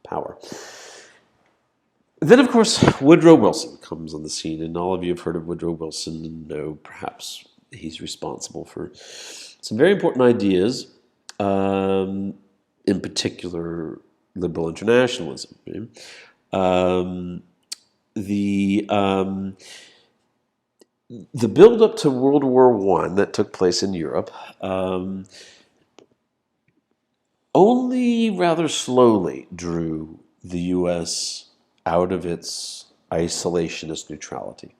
power. Then, of course, Woodrow Wilson comes on the scene, and all of you have heard of Woodrow Wilson and know perhaps he's responsible for some very important ideas, in particular liberal internationalism. The build-up to World War I that took place in Europe only rather slowly drew the U.S. out of its isolationist neutrality.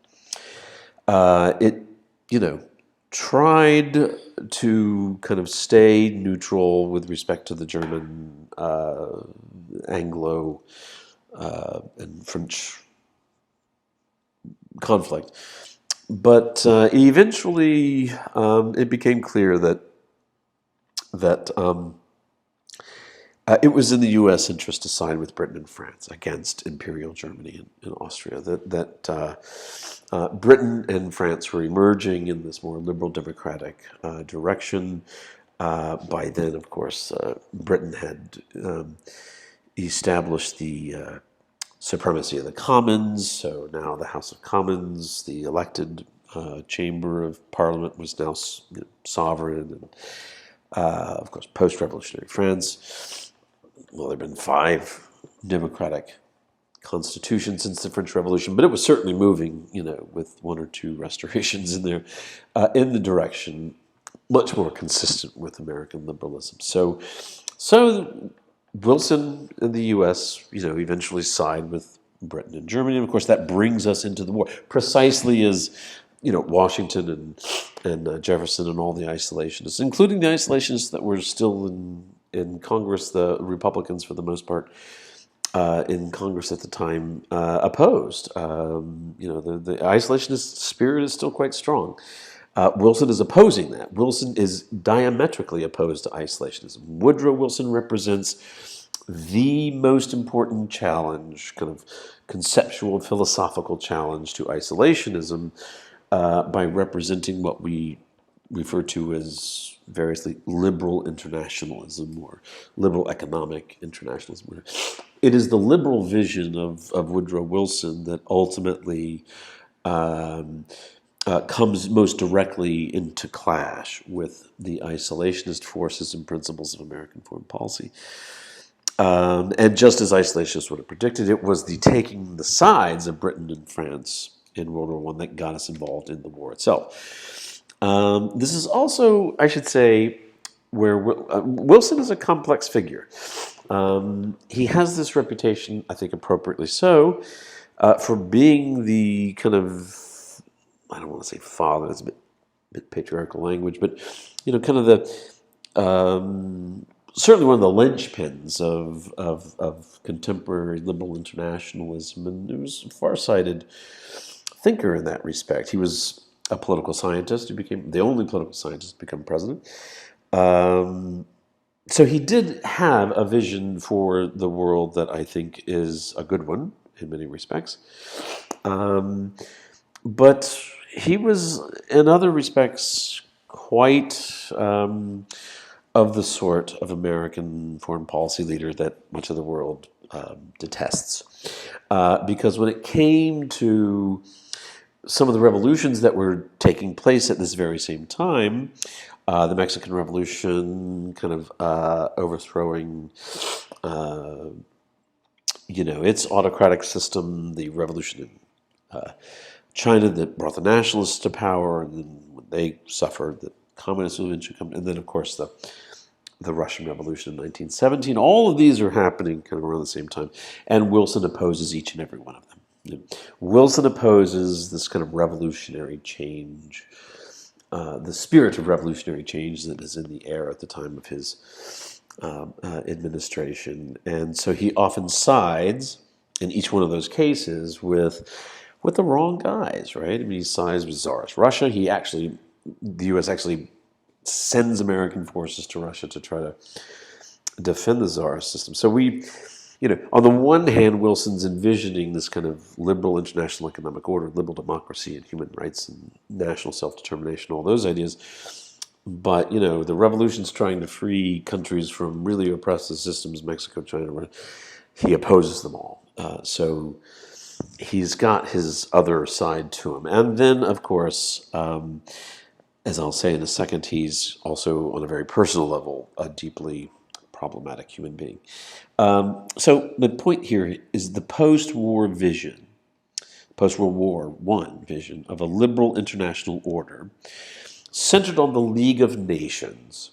It, tried to kind of stay neutral with respect to the German, Anglo, and French conflict. But eventually it became clear that it was in the U.S. interest to side with Britain and France against Imperial Germany and Austria. That Britain and France were emerging in this more liberal democratic direction. By then, of course, Britain had established the supremacy of the Commons. So now the House of Commons, the elected chamber of Parliament, was now sovereign. And, of course, post-revolutionary France. Well, there have been 5 democratic constitutions since the French Revolution, but it was certainly moving, with 1 or 2 restorations in there, in the direction much more consistent with American liberalism. So Wilson and the U.S., eventually side with Britain and Germany, and of course that brings us into the war, precisely as Washington and Jefferson and all the isolationists, including the isolationists that were still in Congress, the Republicans for the most part, in Congress at the time, opposed. The isolationist spirit is still quite strong. Wilson is opposing that. Wilson is diametrically opposed to isolationism. Woodrow Wilson represents the most important challenge, kind of conceptual, philosophical challenge to isolationism, by representing what we refer to as variously liberal internationalism or liberal economic internationalism. It is the liberal vision of Woodrow Wilson that ultimately comes most directly into clash with the isolationist forces and principles of American foreign policy. And just as isolationists would have predicted, it was the taking the sides of Britain and France in World War I that got us involved in the war itself. This is also, I should say, where Wilson is a complex figure. He has this reputation, I think appropriately so, for being the kind of, I don't want to say father, that's a bit patriarchal language, but kind of the certainly one of the linchpins of contemporary liberal internationalism, and he was a far-sighted thinker in that respect. He was a political scientist who became the only political scientist to become president. So he did have a vision for the world that I think is a good one in many respects. But he was, in other respects, quite of the sort of American foreign policy leader that much of the world detests. Because when it came to some of the revolutions that were taking place at this very same time, the Mexican Revolution kind of overthrowing, its autocratic system, the revolution in China that brought the nationalists to power, and then when they suffered, the communists would eventually come, and then of course the Russian Revolution in 1917. All of these are happening kind of around the same time, and Wilson opposes each and every one of them. Wilson opposes this kind of revolutionary change, the spirit of revolutionary change that is in the air at the time of his administration. And so he often sides, in each one of those cases, with the wrong guys, right? I mean, he sides with Tsarist Russia. The U.S. actually sends American forces to Russia to try to defend the Tsarist system. So on the one hand, Wilson's envisioning this kind of liberal international economic order, liberal democracy and human rights and national self-determination, all those ideas. But, the revolution's trying to free countries from really oppressive systems, Mexico, China. he opposes them all. So he's got his other side to him. And then, of course, as I'll say in a second, he's also, on a very personal level, a deeply problematic human being. So the point here is the post-war vision, post-World War I vision of a liberal international order centered on the League of Nations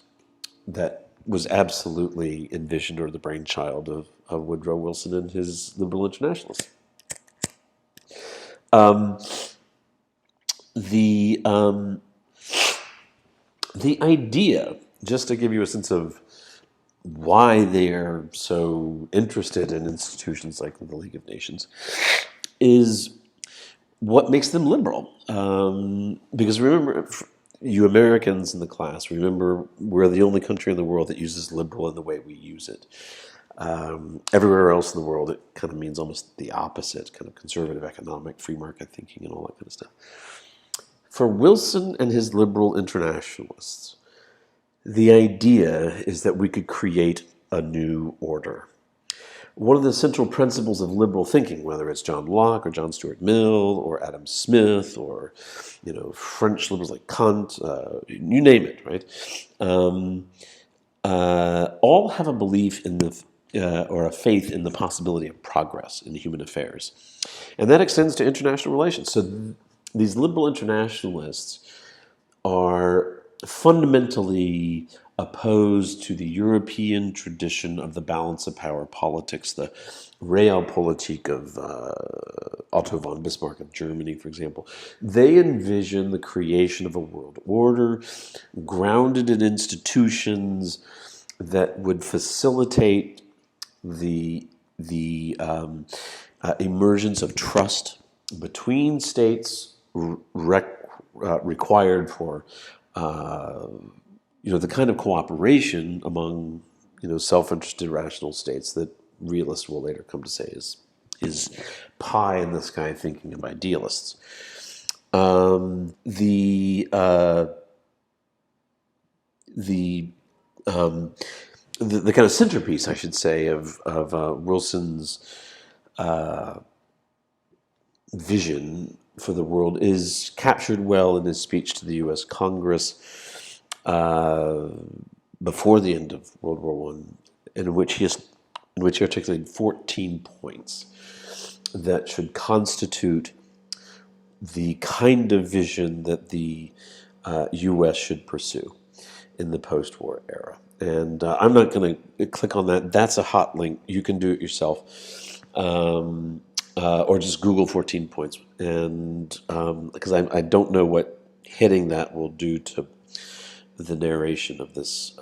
that was absolutely envisioned, or the brainchild of Woodrow Wilson and his liberal internationalists. The idea, just to give you a sense of why they're so interested in institutions like the League of Nations, is what makes them liberal. Because remember, you Americans in the class, remember we're the only country in the world that uses liberal in the way we use it. Everywhere else in the world, it kind of means almost the opposite, kind of conservative economic, free market thinking and all that kind of stuff. For Wilson and his liberal internationalists, the idea is that we could create a new order. One of the central principles of liberal thinking, whether it's John Locke or John Stuart Mill or Adam Smith or, French liberals like Kant, you name it, right? All have a belief in or a faith in the possibility of progress in human affairs. And that extends to international relations. So these liberal internationalists are fundamentally opposed to the European tradition of the balance of power politics, the Realpolitik of Otto von Bismarck of Germany, for example. They envision the creation of a world order grounded in institutions that would facilitate the emergence of trust between states required for the kind of cooperation among self-interested rational states that realists will later come to say is pie in the sky thinking of idealists. The kind of centerpiece, I should say, of Wilson's vision for the world is captured well in his speech to the U.S. Congress before the end of World War I, in which he articulated 14 points that should constitute the kind of vision that the U.S. should pursue in the post-war era. And I'm not going to click on that. That's a hot link. You can do it yourself. Or just Google 14 points. And because I don't know what hitting that will do to the narration of this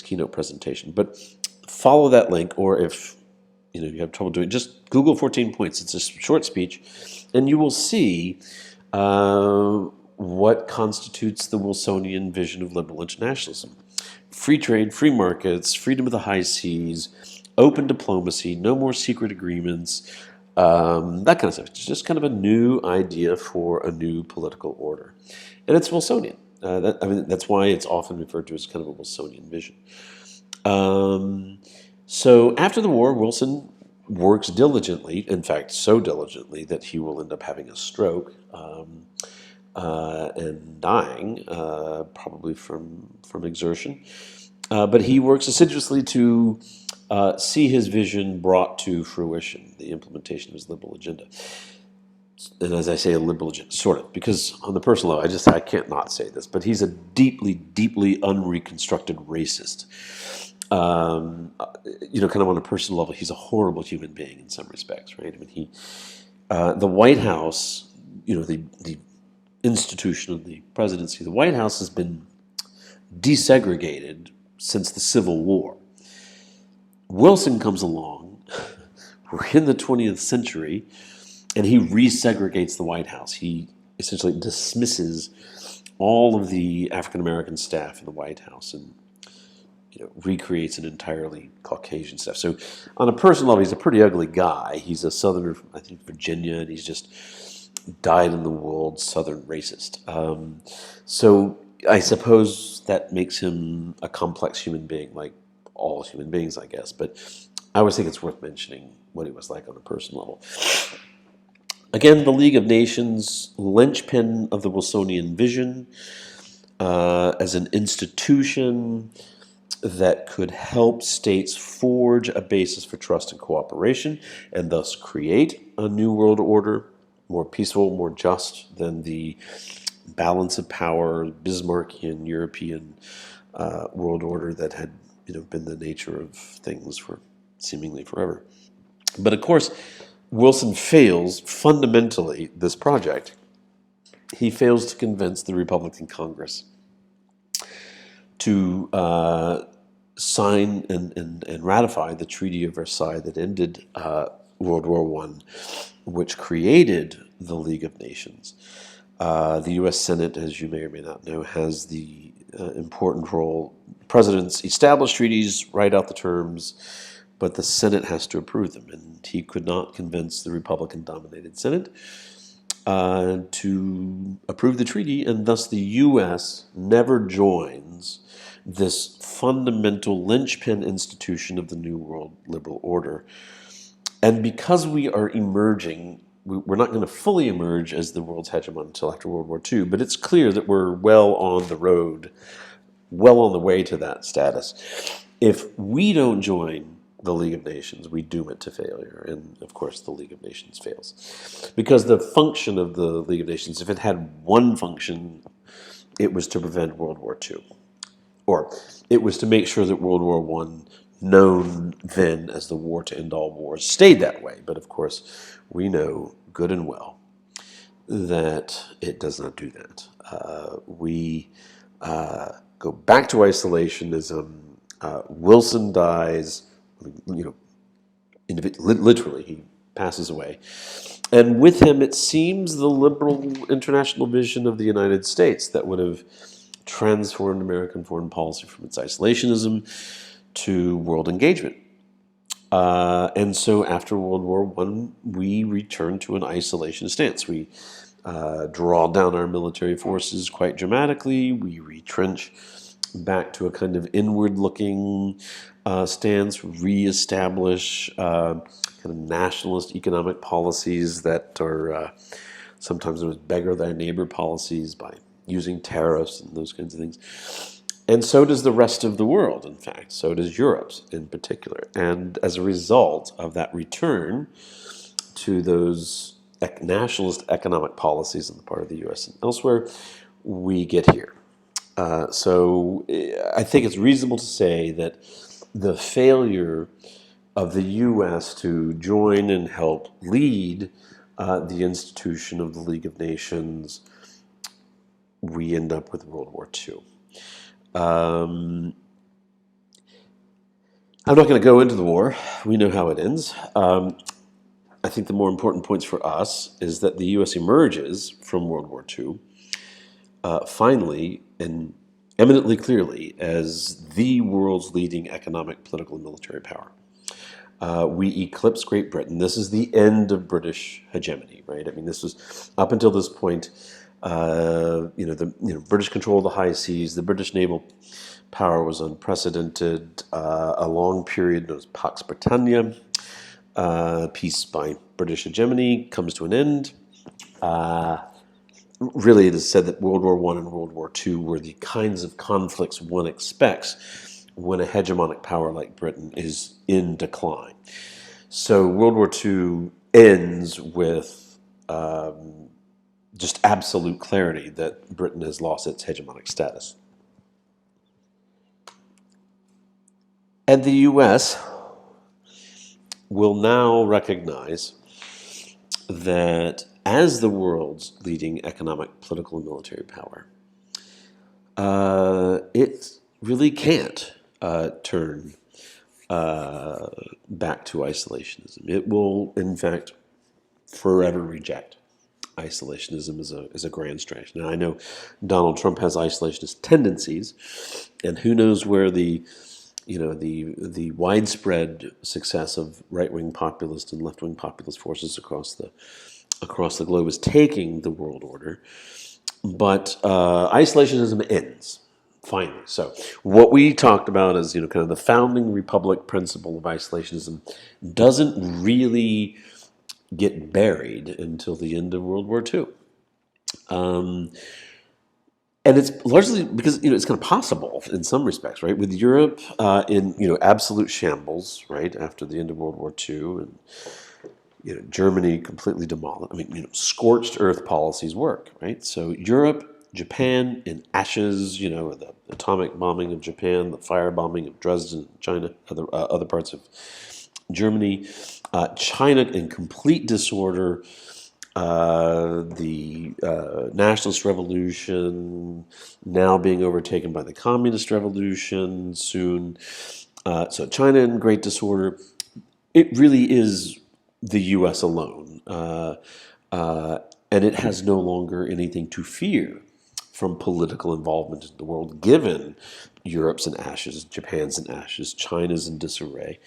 keynote presentation. But follow that link, or if you have trouble doing it, just Google 14 points. It's a short speech, and you will see what constitutes the Wilsonian vision of liberal internationalism. Free trade, free markets, freedom of the high seas, open diplomacy, no more secret agreements, that kind of stuff. It's just kind of a new idea for a new political order. And it's Wilsonian. That's why it's often referred to as kind of a Wilsonian vision. So after the war, Wilson works diligently, in fact, so diligently that he will end up having a stroke and dying, probably from exertion. But he works assiduously to see his vision brought to fruition, the implementation of his liberal agenda. And as I say, a liberal agenda, sort of, because on the personal level, I can't not say this, but he's a deeply, deeply unreconstructed racist. Kind of on a personal level, he's a horrible human being in some respects, right? I mean, the White House, the institution of the presidency, the White House has been desegregated since the Civil War. Wilson comes along, we're in the 20th century, and he resegregates the White House. He essentially dismisses all of the African-American staff in the White House and recreates an entirely Caucasian staff. So on a personal level, he's a pretty ugly guy. He's a Southerner, I think, Virginia, and he's just dyed-in-the-wool Southern racist. So I suppose that makes him a complex human being, like all human beings, I guess. But I always think it's worth mentioning what he was like on a personal level. Again, the League of Nations, linchpin of the Wilsonian vision, as an institution that could help states forge a basis for trust and cooperation, and thus create a new world order, more peaceful, more just than the balance of power, Bismarckian European world order that had been the nature of things for seemingly forever. But of course, Wilson fails fundamentally this project. He fails to convince the Republican Congress to sign and ratify the Treaty of Versailles that ended World War I, which created the League of Nations. The U.S. Senate, as you may or may not know, has the important role. Presidents establish treaties, write out the terms, but the Senate has to approve them, and he could not convince the Republican-dominated Senate to approve the treaty, and thus the U.S. never joins this fundamental linchpin institution of the New World Liberal Order. And because we are emerging, we're not going to fully emerge as the world's hegemon until after World War II, but it's clear that we're well on the road, well on the way to that status. If we don't join the League of Nations, we doom it to failure. And of course, the League of Nations fails. Because the function of the League of Nations, if it had one function, it was to prevent World War II. Or it was to make sure that World War I, known then as the war to end all wars, stayed that way. But of course, we know good and well that it does not do that. We go back to isolationism. Wilson dies. Literally, he passes away. And with him, it seems, the liberal international vision of the United States that would have transformed American foreign policy from its isolationism to world engagement. And so after World War I, we return to an isolationist stance. We draw down our military forces quite dramatically. We retrench back to a kind of inward-looking stance, reestablish kind of nationalist economic policies that are sometimes known as beggar thy neighbor policies by using tariffs and those kinds of things. And so does the rest of the world, in fact. So does Europe in particular. And as a result of that return to those nationalist economic policies on the part of the U.S. and elsewhere, we get here. So I think it's reasonable to say that the failure of the U.S. to join and help lead the institution of the League of Nations, we end up with World War II. I'm not going to go into the war. We know how it ends. I think the more important points for us is that the U.S. emerges from World War II finally and eminently clearly as the world's leading economic, political, and military power. We eclipse Great Britain. This is the end of British hegemony, right? I mean, this was up until this point. British control of the high seas. The British naval power was unprecedented. A long period known as Pax Britannia, peace by British hegemony, comes to an end. Really, it is said that World War I and World War II were the kinds of conflicts one expects when a hegemonic power like Britain is in decline. So World War II ends with just absolute clarity that Britain has lost its hegemonic status. And the U.S. will now recognize that as the world's leading economic, political, and military power, it really can't turn back to isolationism. It will, in fact, forever reject isolationism as a grand strategy. Now, I know Donald Trump has isolationist tendencies, and who knows where the widespread success of right-wing populist and left-wing populist forces across the globe is taking the world order. But isolationism ends. Finally, so what we talked about is, kind of the founding republic principle of isolationism doesn't really get buried until the end of World War II. And it's largely because it's kind of possible in some respects, right? With Europe in absolute shambles, right, after the end of World War II, and Germany completely demolished. I mean, scorched earth policies work, right? So Europe, Japan in ashes, the atomic bombing of Japan, the firebombing of Dresden, China, other parts of Germany, China in complete disorder. The nationalist revolution now being overtaken by the communist revolution soon. So China in great disorder. It really is the U.S. alone. And it has no longer anything to fear from political involvement in the world, given Europe's in ashes, Japan's in ashes, China's in disarray.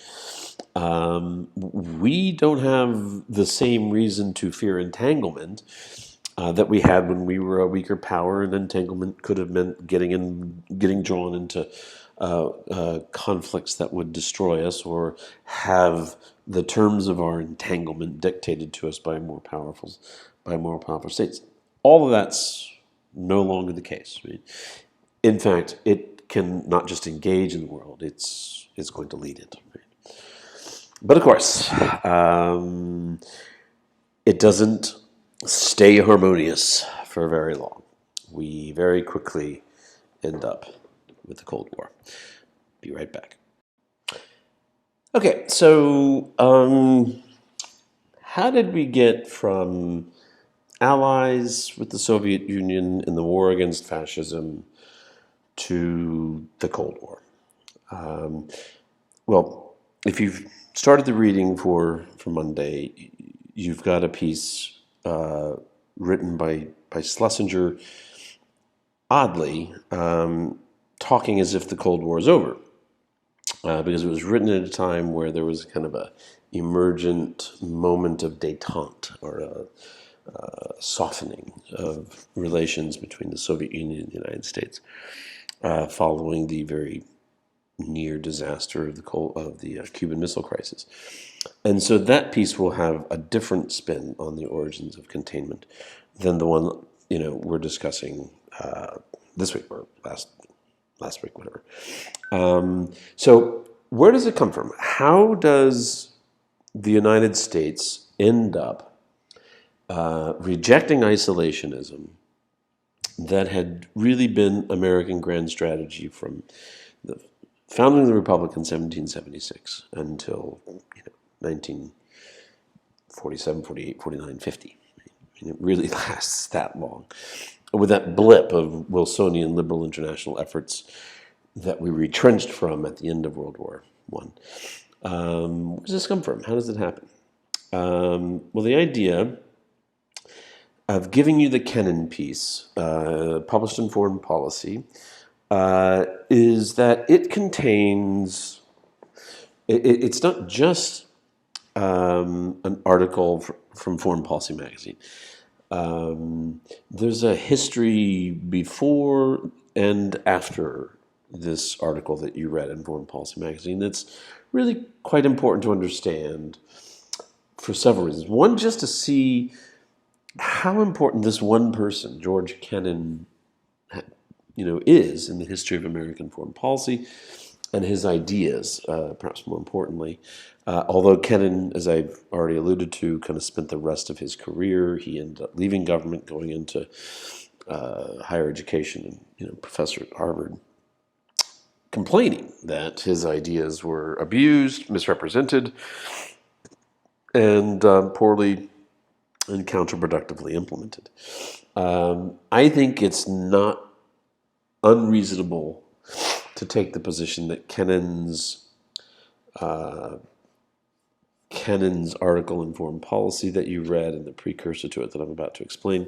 We don't have the same reason to fear entanglement that we had when we were a weaker power, and entanglement could have meant getting drawn into conflicts that would destroy us, or have the terms of our entanglement dictated to us by more powerful states. All of that's no longer the case. Right? In fact, it can not just engage in the world; it's going to lead it. Right? But of course, it doesn't stay harmonious for very long. We very quickly end up with the Cold War. Be right back. Okay, so how did we get from allies with the Soviet Union in the war against fascism to the Cold War? Well, if you've started the reading for Monday, you've got a piece written by Schlesinger, oddly, talking as if the Cold War is over, because it was written at a time where there was kind of a emergent moment of détente, or a softening of relations between the Soviet Union and the United States, following the very near disaster of the Cuban Missile Crisis. And so that piece will have a different spin on the origins of containment than the one we're discussing this week, or last week, whatever. So where does it come from? How does the United States end up rejecting isolationism that had really been American grand strategy from the founding of the Republic in 1776 until 1947, 48, 49, 50. I mean, it really lasts that long. With that blip of Wilsonian liberal international efforts that we retrenched from at the end of World War I. Where does this come from? How does it happen? Well, the idea of giving you the Kennan piece, published in Foreign Policy, is that it contains, it's not just an article from Foreign Policy magazine. There's a history before and after this article that you read in Foreign Policy magazine that's really quite important to understand for several reasons. One, just to see how important this one person, George Kennan, is in the history of American foreign policy and his ideas, perhaps more importantly. Although Kennan, as I've already alluded to, kind of spent the rest of his career, he ended up leaving government, going into higher education, and professor at Harvard, complaining that his ideas were abused, misrepresented, and poorly and counterproductively implemented. I think it's not unreasonable to take the position that Kennan's article in Foreign Policy that you read, and the precursor to it that I'm about to explain,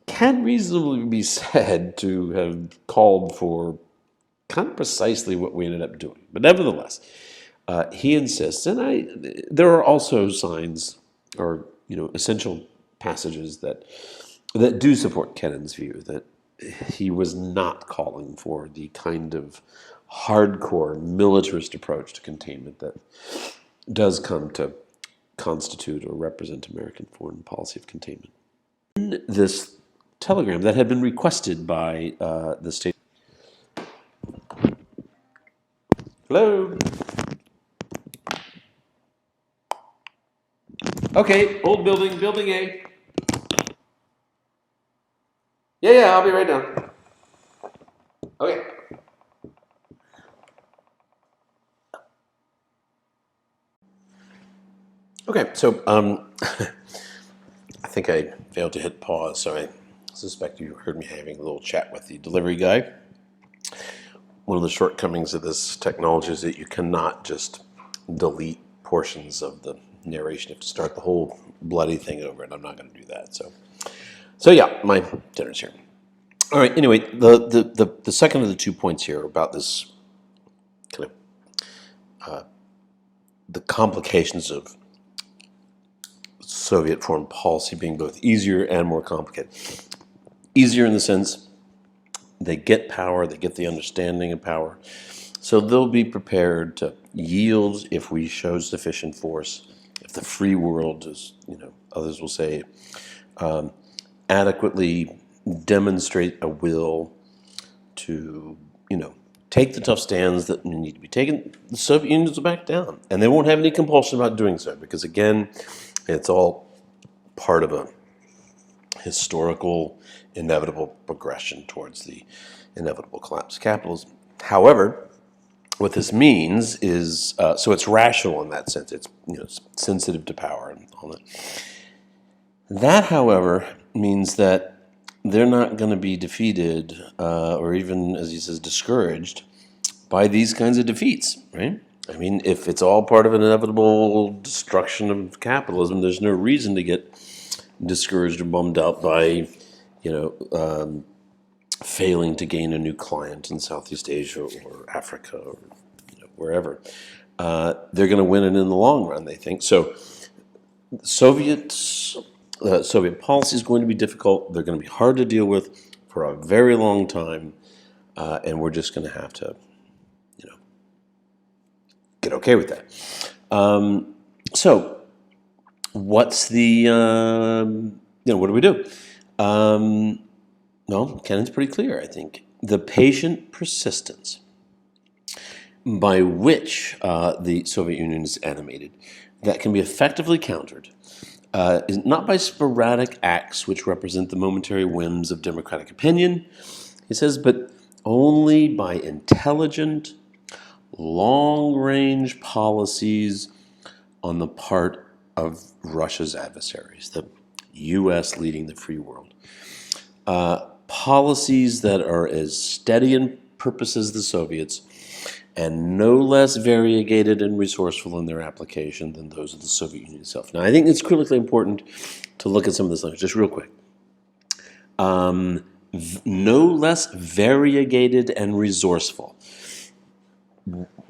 can reasonably be said to have called for kind of precisely what we ended up doing. But nevertheless, he insists, and there are also signs, or essential passages that do support Kennan's view, that he was not calling for the kind of hardcore militarist approach to containment that does come to constitute or represent American foreign policy of containment. In this telegram that had been requested by the state. Hello? Okay, old building, building A. Yeah, I'll be right down. Okay. Okay, so I think I failed to hit pause, so I suspect you heard me having a little chat with the delivery guy. One of the shortcomings of this technology is that you cannot just delete portions of the narration. You have to start the whole bloody thing over, and I'm not going to do that. So yeah, my dinner's here. All right. Anyway, the second of the 2 points here about this kind of the complications of Soviet foreign policy being both easier and more complicated. Easier in the sense they get power, they get the understanding of power, so they'll be prepared to yield if we show sufficient force, if the free world is, others will say, adequately demonstrate a will to, take the tough stands that need to be taken. The Soviet Union will back down, and they won't have any compulsion about doing so, because again, it's all part of a historical, inevitable progression towards the inevitable collapse of capitalism. However, what this means is, so it's rational in that sense. It's it's sensitive to power and all that. That, however, means that they're not going to be defeated, or even, as he says, discouraged by these kinds of defeats, right? I mean, if it's all part of an inevitable destruction of capitalism, there's no reason to get discouraged or bummed out by, failing to gain a new client in Southeast Asia or Africa or wherever. They're going to win it in the long run, they think. So Soviet policy is going to be difficult. They're going to be hard to deal with for a very long time, and we're just going to have to, get okay with that. So, what's the, what do we do? Well, Kennan's pretty clear, I think. The patient persistence by which the Soviet Union is animated, that can be effectively countered, is not by sporadic acts which represent the momentary whims of democratic opinion, he says, but only by intelligent, long-range policies on the part of Russia's adversaries, the U.S. leading the free world. Policies that are as steady in purpose as the Soviets and no less variegated and resourceful in their application than those of the Soviet Union itself. Now, I think it's critically important to look at some of this language, just real quick. No less variegated and resourceful.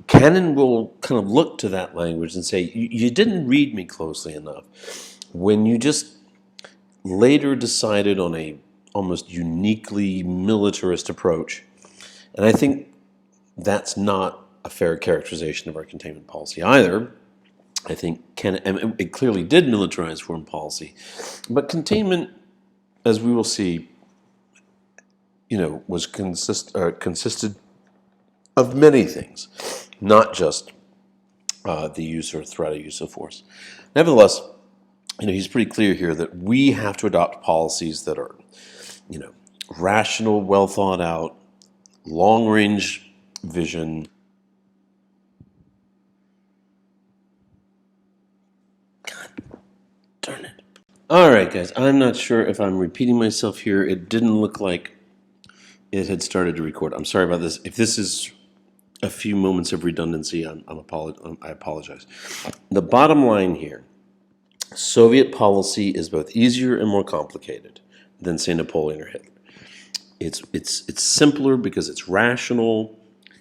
Kennan will kind of look to that language and say, you didn't read me closely enough when you just later decided on a almost uniquely militarist approach. And I think that's not a fair characterization of our containment policy either. I think it clearly did militarize foreign policy, but containment, as we will see, was consisted of many things, not just the use or threat of use of force. Nevertheless, he's pretty clear here that we have to adopt policies that are, rational, well thought out, long-range vision. God darn it. All right, guys, I'm not sure if I'm repeating myself here. It didn't look like it had started to record. I'm sorry about this. If this is a few moments of redundancy, I apologize. The bottom line here, Soviet policy is both easier and more complicated than, say, Napoleon or Hitler. It's simpler because it's rational,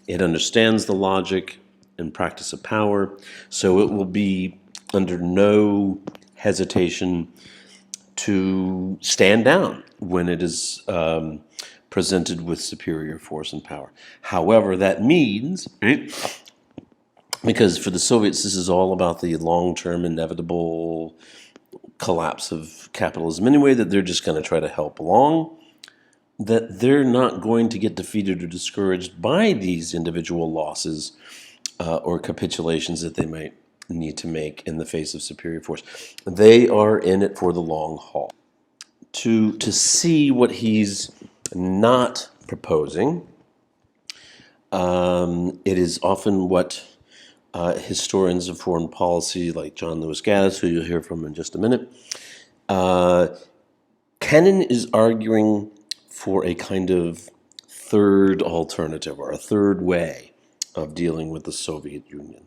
it understands the logic and practice of power, so it will be under no hesitation to stand down when it is presented with superior force and power. However, that means, right, because for the Soviets, this is all about the long-term inevitable collapse of capitalism anyway, that they're just going to try to help along, that they're not going to get defeated or discouraged by these individual losses or capitulations that they might need to make in the face of superior force. They are in it for the long haul. To see what he's not proposing, it is often what historians of foreign policy like John Lewis Gaddis, who you'll hear from in just a minute, Kennan is arguing for a kind of third alternative or a third way of dealing with the Soviet Union.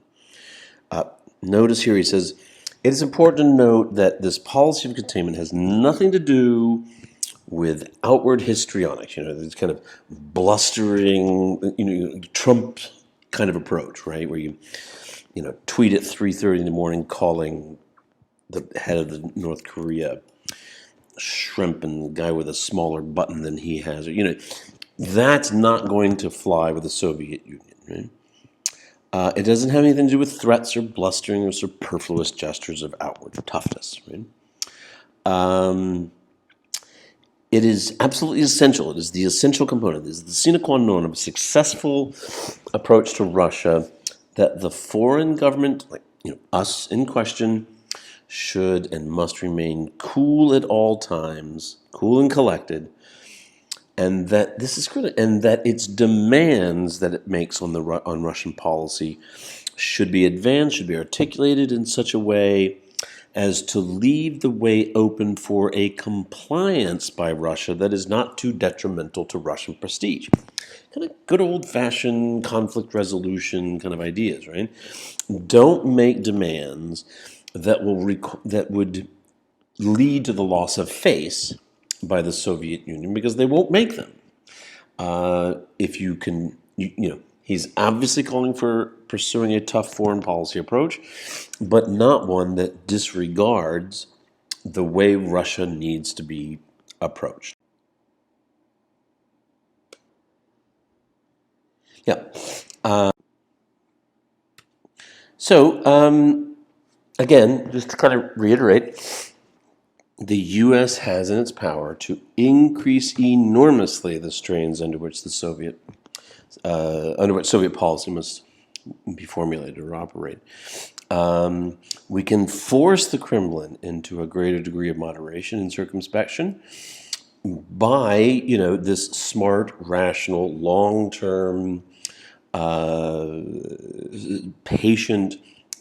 Notice here he says, it is important to note that this policy of containment has nothing to do with outward histrionics, this kind of blustering, Trump kind of approach, right, where you tweet at 3:30 in the morning calling the head of the North Korea shrimp and the guy with a smaller button than he has, that's not going to fly with the Soviet Union, right? It doesn't have anything to do with threats or blustering or superfluous gestures of outward toughness, right? It is absolutely essential. It is the essential component. It is the sine qua non of a successful approach to Russia that the foreign government, like us in question, should and must remain cool at all times, cool and collected, and that this is critical, and that its demands that it makes on Russian policy should be advanced, should be articulated in such a way as to leave the way open for a compliance by Russia that is not too detrimental to Russian prestige. Kind of good old-fashioned conflict resolution kind of ideas, right? Don't make demands that would lead to the loss of face by the Soviet Union, because they won't make them. If you can, he's obviously calling for pursuing a tough foreign policy approach, but not one that disregards the way Russia needs to be approached. Yeah. Again, just to kind of reiterate, the U.S. has in its power to increase enormously the strains under which Soviet policy must be formulated or operate. We can force the Kremlin into a greater degree of moderation and circumspection by, this smart, rational, long-term, patient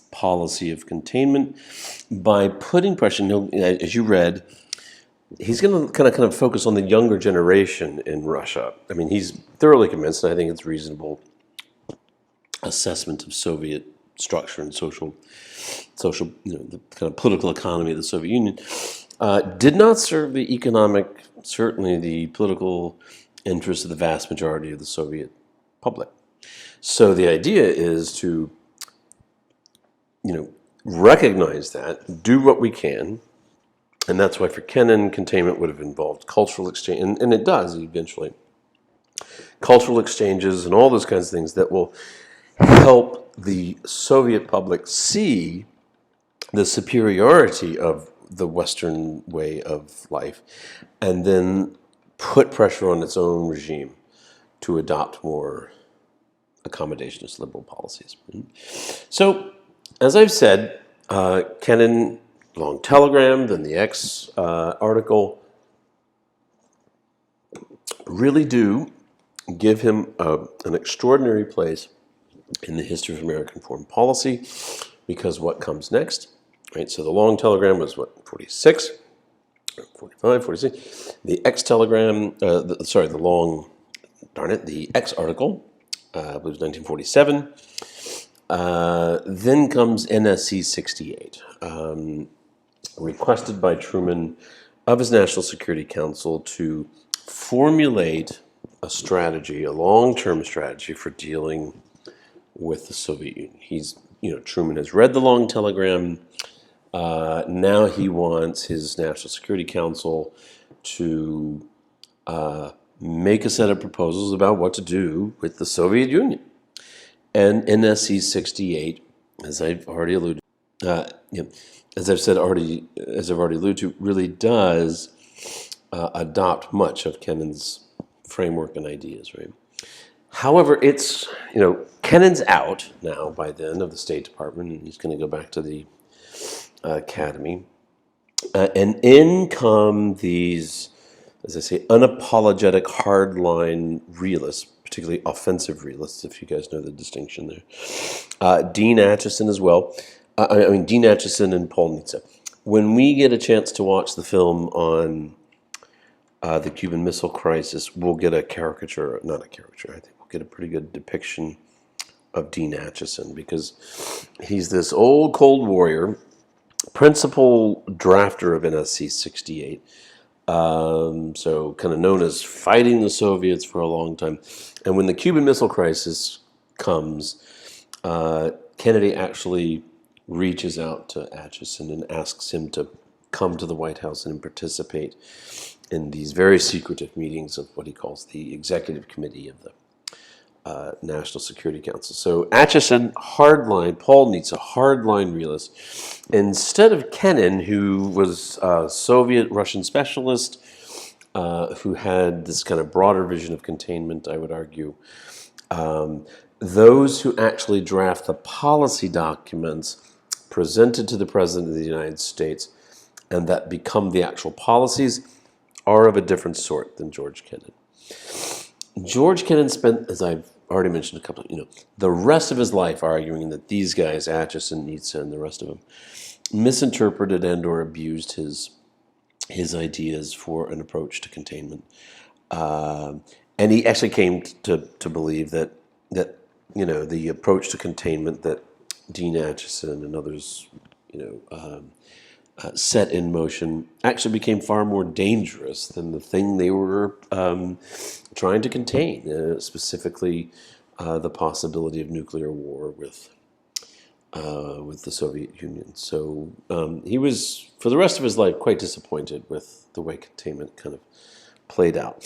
policy of containment, by putting pressure. As you read, he's going to kind of focus on the younger generation in Russia. I mean, he's thoroughly convinced, and I think it's reasonable assessment of Soviet structure and social, the kind of political economy of the Soviet Union, did not serve the economic, certainly the political interests of the vast majority of the Soviet public. So the idea is to, recognize that, do what we can, and that's why for Kennan, containment would have involved cultural exchange, and it does eventually. Cultural exchanges and all those kinds of things that will help the Soviet public see the superiority of the Western way of life, and then put pressure on its own regime to adopt more accommodationist liberal policies. So, as I've said, Kennan, long telegram, then the X article, really do give him an extraordinary place in the history of American foreign policy, because what comes next, right? So the long telegram was what, 46, 45, 46. The X telegram, the X article, I believe it was 1947. Then comes NSC68, requested by Truman of his National Security Council to formulate a strategy, a long-term strategy for dealing with the Soviet Union. Truman has read the long telegram. Now he wants his National Security Council to make a set of proposals about what to do with the Soviet Union. And NSC68, as I've already alluded, as I've already alluded to, really does adopt much of Kennan's framework and ideas, right? However, it's, Kennan's out now by then of the State Department, and he's going to go back to the academy. And in come these, as I say, unapologetic hardline realists, particularly offensive realists, if you guys know the distinction there. Dean Acheson as well. Dean Acheson and Paul Nitze. When we get a chance to watch the film on the Cuban Missile Crisis, we'll get a caricature, not a caricature, I think we'll get a pretty good depiction of Dean Acheson, because he's this old Cold Warrior, principal drafter of NSC68, so kind of known as fighting the Soviets for a long time. And when the Cuban Missile Crisis comes, Kennedy actually reaches out to Acheson and asks him to come to the White House and participate in these very secretive meetings of what he calls the Executive Committee of the National Security Council. So Acheson, hardline, Paul Nitze, hardline realist. Instead of Kennan, who was a Soviet Russian specialist, who had this kind of broader vision of containment, I would argue, those who actually draft the policy documents presented to the President of the United States and that become the actual policies are of a different sort than George Kennan. George Kennan spent, as I've already mentioned a couple of, the rest of his life arguing that these guys, Acheson, Nitze, and the rest of them, misinterpreted and or abused his ideas for an approach to containment. And he actually came to believe that the approach to containment that Dean Acheson and others, set in motion actually became far more dangerous than the thing they were trying to contain, specifically the possibility of nuclear war with the Soviet Union. So he was, for the rest of his life, quite disappointed with the way containment kind of played out.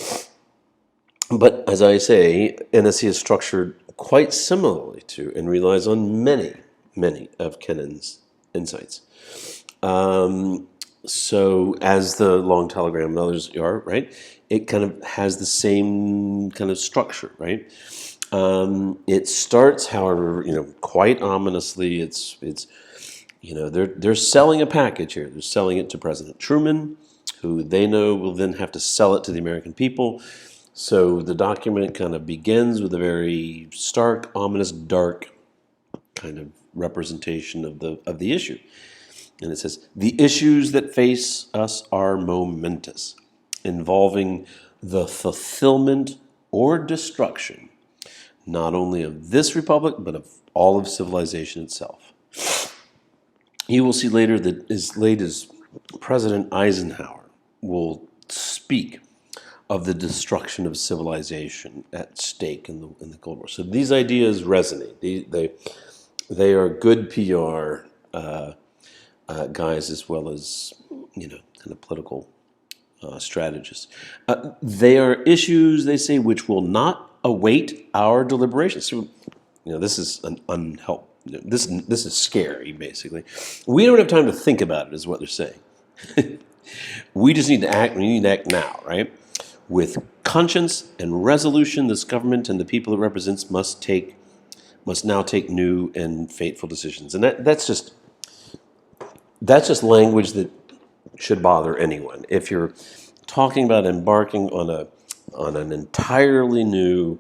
But as I say, NSC is structured quite similarly to and relies on many of Kennan's insights. So as the Long Telegram and others are, right, it kind of has the same kind of structure, right? It starts, however, quite ominously. It's they're selling a package here. They're selling it to President Truman, who they know will then have to sell it to the American people. So the document kind of begins with a very stark, ominous, dark kind of representation of the issue. And it says, the issues that face us are momentous, involving the fulfillment or destruction, not only of this republic, but of all of civilization itself. You will see later that as late as President Eisenhower will speak of the destruction of civilization at stake in the Cold War. So these ideas resonate. They are good PR guys, as well as kind of political strategists. They are issues, they say, which will not await our deliberations. So, this is an unhelp. This is scary, basically. We don't have time to think about it, is what they're saying. We just need to act. We need to act now, right? With conscience and resolution, this government and the people it represents must now take new and fateful decisions. And that's just language that should bother anyone. If you're talking about embarking on an entirely new,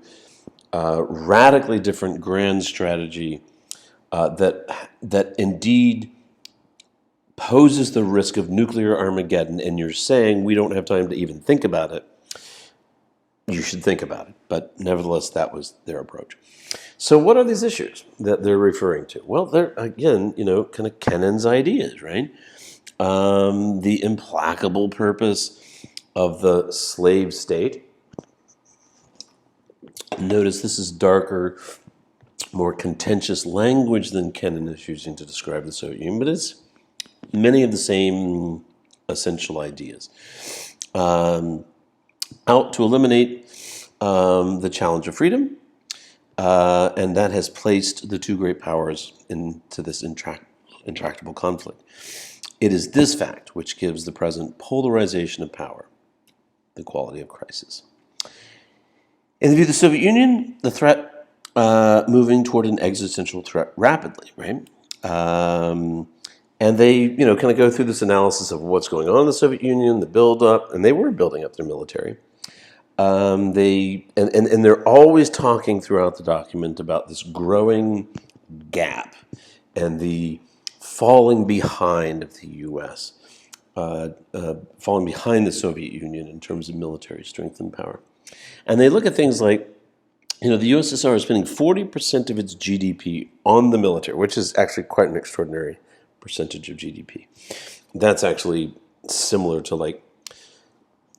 radically different grand strategy that indeed poses the risk of nuclear Armageddon, and you're saying we don't have time to even think about it, you should think about it. But nevertheless, that was their approach. So what are these issues that they're referring to? Well, they're, again, kind of Kennan's ideas, right? The implacable purpose of the slave state. Notice this is darker, more contentious language than Kennan is using to describe the Soviet Union, but it's many of the same essential ideas. out to eliminate the challenge of freedom, and that has placed the two great powers into this intractable conflict. It is this fact which gives the present polarization of power the quality of crisis. In the view of the Soviet Union, the threat moving toward an existential threat rapidly, right? And they, kind of go through this analysis of what's going on in the Soviet Union, the build-up, and they were building up their military. They're always talking throughout the document about this growing gap and the falling behind of the U.S., falling behind the Soviet Union in terms of military strength and power. And they look at things like, the USSR is spending 40% of its GDP on the military, which is actually quite an extraordinary percentage of GDP. That's actually similar to like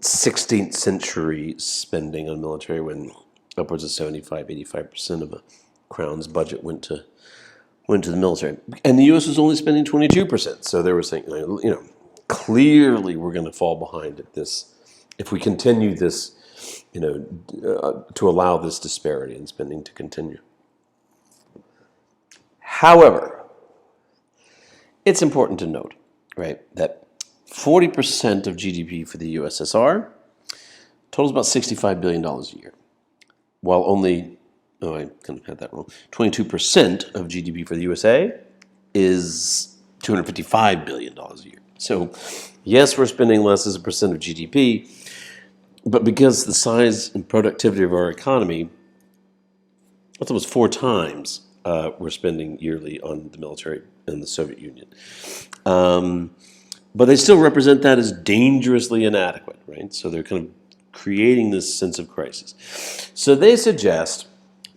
16th century spending on military, when upwards of 75% of a crown's budget went to the military. And the U.S. was only spending 22%. So they were saying, clearly we're going to fall behind at this if we continue this, to allow this disparity in spending to continue. However, it's important to note, right, that 40% of GDP for the USSR totals about $65 billion a year, while only, I kind of had that wrong, 22% of GDP for the USA is $255 billion a year. So, yes, we're spending less as a percent of GDP, but because the size and productivity of our economy, that's almost 4 times we're spending yearly on the military in the Soviet Union. But they still represent that as dangerously inadequate, right? So they're kind of creating this sense of crisis. So they suggest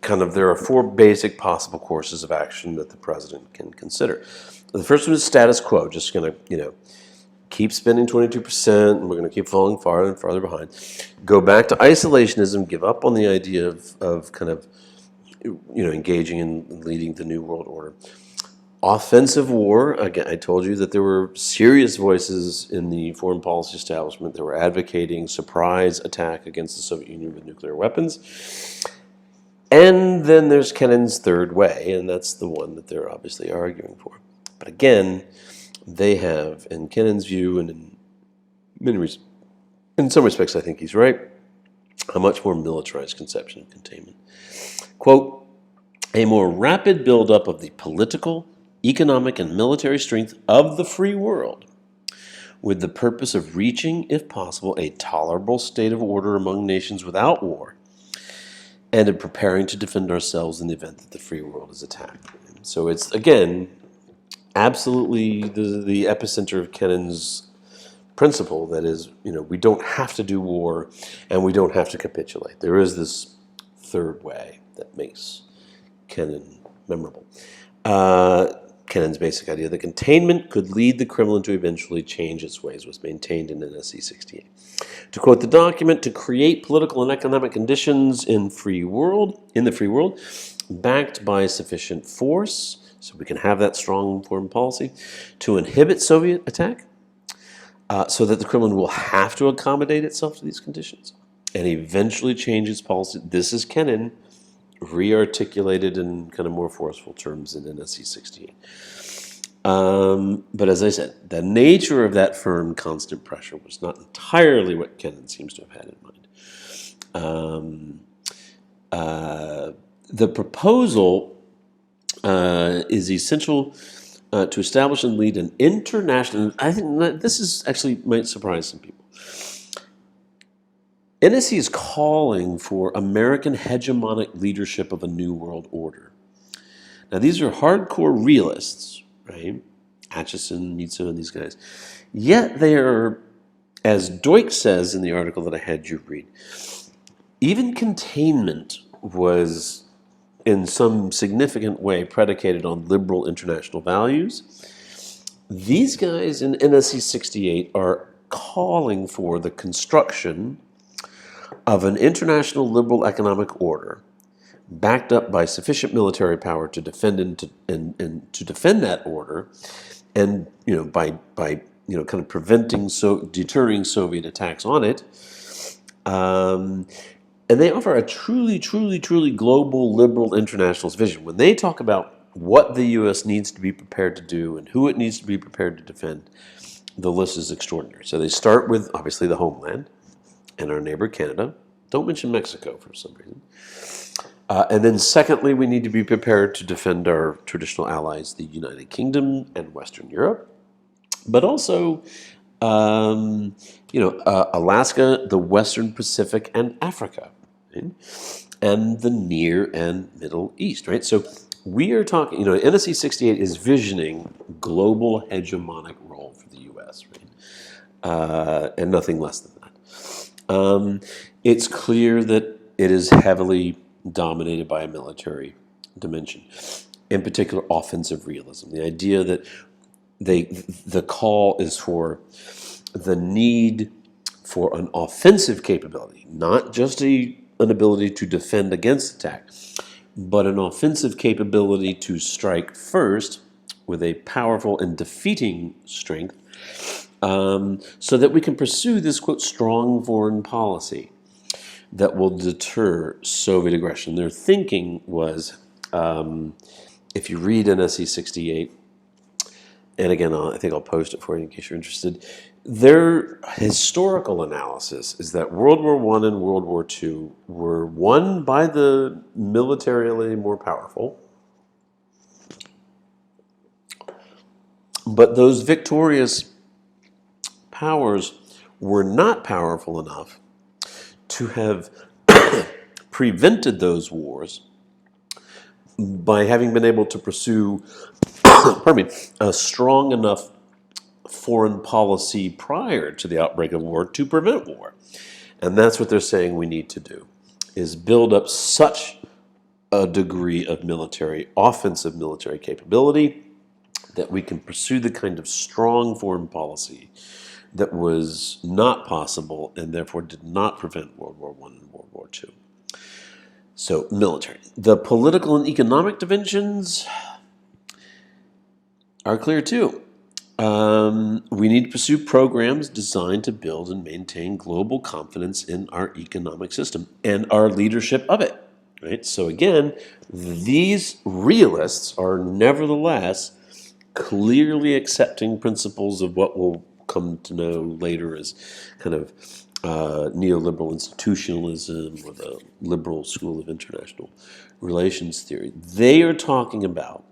there are 4 basic possible courses of action that the president can consider. The first one is status quo, just going to, keep spending 22%, and we're going to keep falling farther and farther behind. Go back to isolationism, give up on the idea of engaging in leading the New World Order. Offensive war, again, I told you that there were serious voices in the foreign policy establishment that were advocating surprise attack against the Soviet Union with nuclear weapons. And then there's Kennan's third way, and that's the one that they're obviously arguing for. But again, they have, in Kennan's view, and in some respects I think he's right, a much more militarized conception of containment. Quote, a more rapid buildup of the political, economic, and military strength of the free world, with the purpose of reaching, if possible, a tolerable state of order among nations without war, and of preparing to defend ourselves in the event that the free world is attacked. So it's, again, absolutely the epicenter of Kennan's principle, that is, we don't have to do war and we don't have to capitulate. There is this third way that makes Kennan memorable. Kennan's basic idea that containment could lead the Kremlin to eventually change its ways was maintained in NSC68. To quote the document, to create political and economic conditions in the free world, backed by sufficient force, so we can have that strong foreign policy, to inhibit Soviet attack, so that the Kremlin will have to accommodate itself to these conditions and eventually change its policy. This is Kennan re-articulated in kind of more forceful terms in NSC68. But as I said, the nature of that firm, constant pressure was not entirely what Kennan seems to have had in mind. The proposal is essential to establish and lead an international, I think this is actually might surprise some people. NSC is calling for American hegemonic leadership of a new world order. Now, these are hardcore realists, right? Atchison, Nietzsche, and these guys. Yet they are, as Deutsch says in the article that I had you read, even containment was in some significant way predicated on liberal international values. These guys in NSC68 are calling for the construction of an international liberal economic order backed up by sufficient military power to defend and to defend that order, and by kind of deterring Soviet attacks on it, Um, and they offer a truly, truly, truly global liberal internationalist vision. When they talk about what the U.S. needs to be prepared to do and who it needs to be prepared to defend, the list is extraordinary. So they start with, obviously, the homeland and our neighbor Canada. Don't mention Mexico for some reason. And then secondly, we need to be prepared to defend our traditional allies, the United Kingdom and Western Europe, but also Alaska, the Western Pacific, and Africa, right? And the Near and Middle East, right? So we are talking, NSC68 is visioning global hegemonic role for the U.S., right? And nothing less than that. It's clear that it is heavily dominated by a military dimension, in particular offensive realism. The idea that the call is for the need for an offensive capability, not just an ability to defend against attack, but an offensive capability to strike first with a powerful and defeating strength, so that we can pursue this, quote, strong foreign policy that will deter Soviet aggression. Their thinking was, if you read NSC68, and again, I think I'll post it for you in case you're interested, their historical analysis is that World War I and World War II were won by the militarily more powerful, but those victorious powers were not powerful enough to have prevented those wars by having been able to pursue pardon me, a strong enough foreign policy prior to the outbreak of war to prevent war. And that's what they're saying we need to do, is build up such a degree of offensive military capability that we can pursue the kind of strong foreign policy that was not possible and therefore did not prevent World War I and World War II. So, military. The political and economic dimensions are clear too. We need to pursue programs designed to build and maintain global confidence in our economic system and our leadership of it. Right? So again, these realists are nevertheless clearly accepting principles of what we'll come to know later as kind of neoliberal institutionalism or the liberal school of international relations theory. They are talking about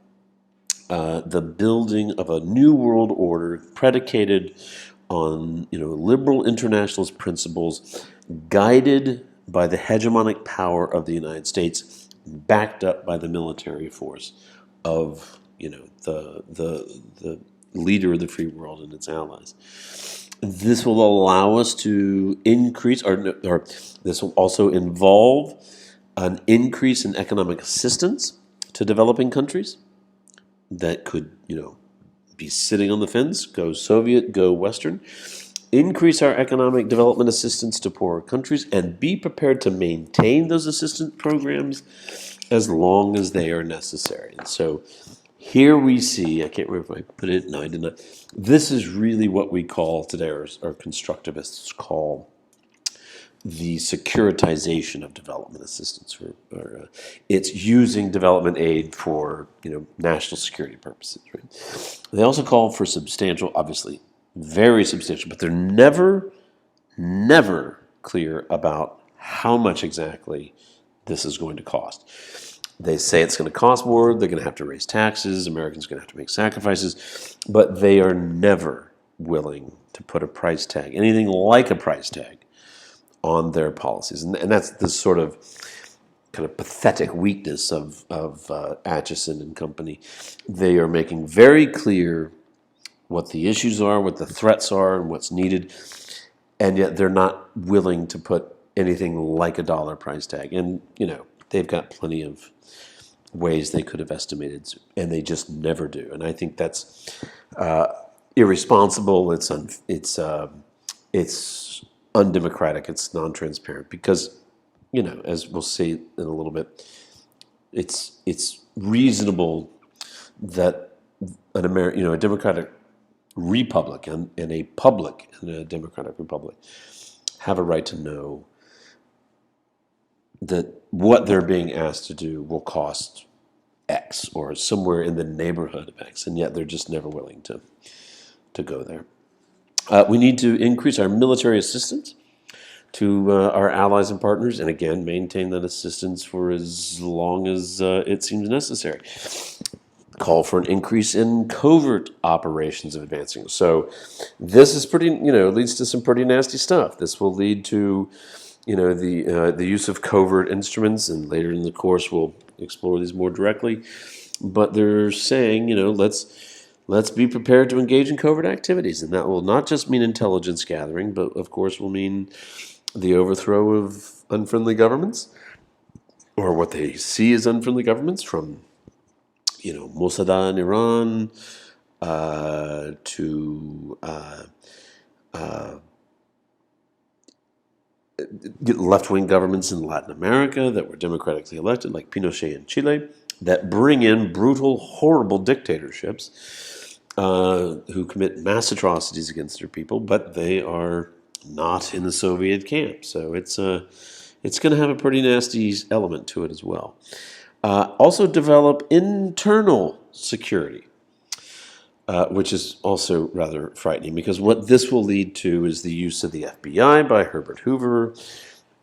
the building of a new world order predicated on liberal internationalist principles, guided by the hegemonic power of the United States, backed up by the military force of the leader of the free world and its allies. This will allow us to increase, or this will also involve an increase in economic assistance to developing countries that could, be sitting on the fence, go Soviet, go Western, increase our economic development assistance to poorer countries, and be prepared to maintain those assistance programs as long as they are necessary. And so here we see, I can't remember if I put it, no, I did not. This is really what we call today, or constructivists call, the securitization of development assistance. It's using development aid for national security purposes. Right? They also call for substantial, obviously very substantial, but they're never clear about how much exactly this is going to cost. They say it's going to cost more, they're going to have to raise taxes, Americans are going to have to make sacrifices, but they are never willing to put a price tag, anything like a price tag, on their policies. And that's the sort of kind of pathetic weakness of Atchison and company. They are making very clear what the issues are, what the threats are, and what's needed, and yet they're not willing to put anything like a dollar price tag. And, they've got plenty of ways they could have estimated, and they just never do. And I think that's irresponsible. It's undemocratic. It's non-transparent because, as we'll see in a little bit, it's reasonable that a democratic republic and a public in a democratic republic have a right to know that what they're being asked to do will cost X or somewhere in the neighborhood of X, and yet they're just never willing to go there. We need to increase our military assistance to our allies and partners, and again, maintain that assistance for as long as it seems necessary. Call for an increase in covert operations of advancing. So this is pretty, leads to some pretty nasty stuff. This will lead to, the use of covert instruments, and later in the course we'll explore these more directly. But they're saying, let's be prepared to engage in covert activities, and that will not just mean intelligence gathering, but of course will mean the overthrow of unfriendly governments, or what they see as unfriendly governments, from Mossad in Iran to left-wing governments in Latin America that were democratically elected, like Pinochet in Chile, that bring in brutal, horrible dictatorships who commit mass atrocities against their people, but they are not in the Soviet camp. So it's going to have a pretty nasty element to it as well. Also develop internal security, which is also rather frightening, because what this will lead to is the use of the FBI by Herbert Hoover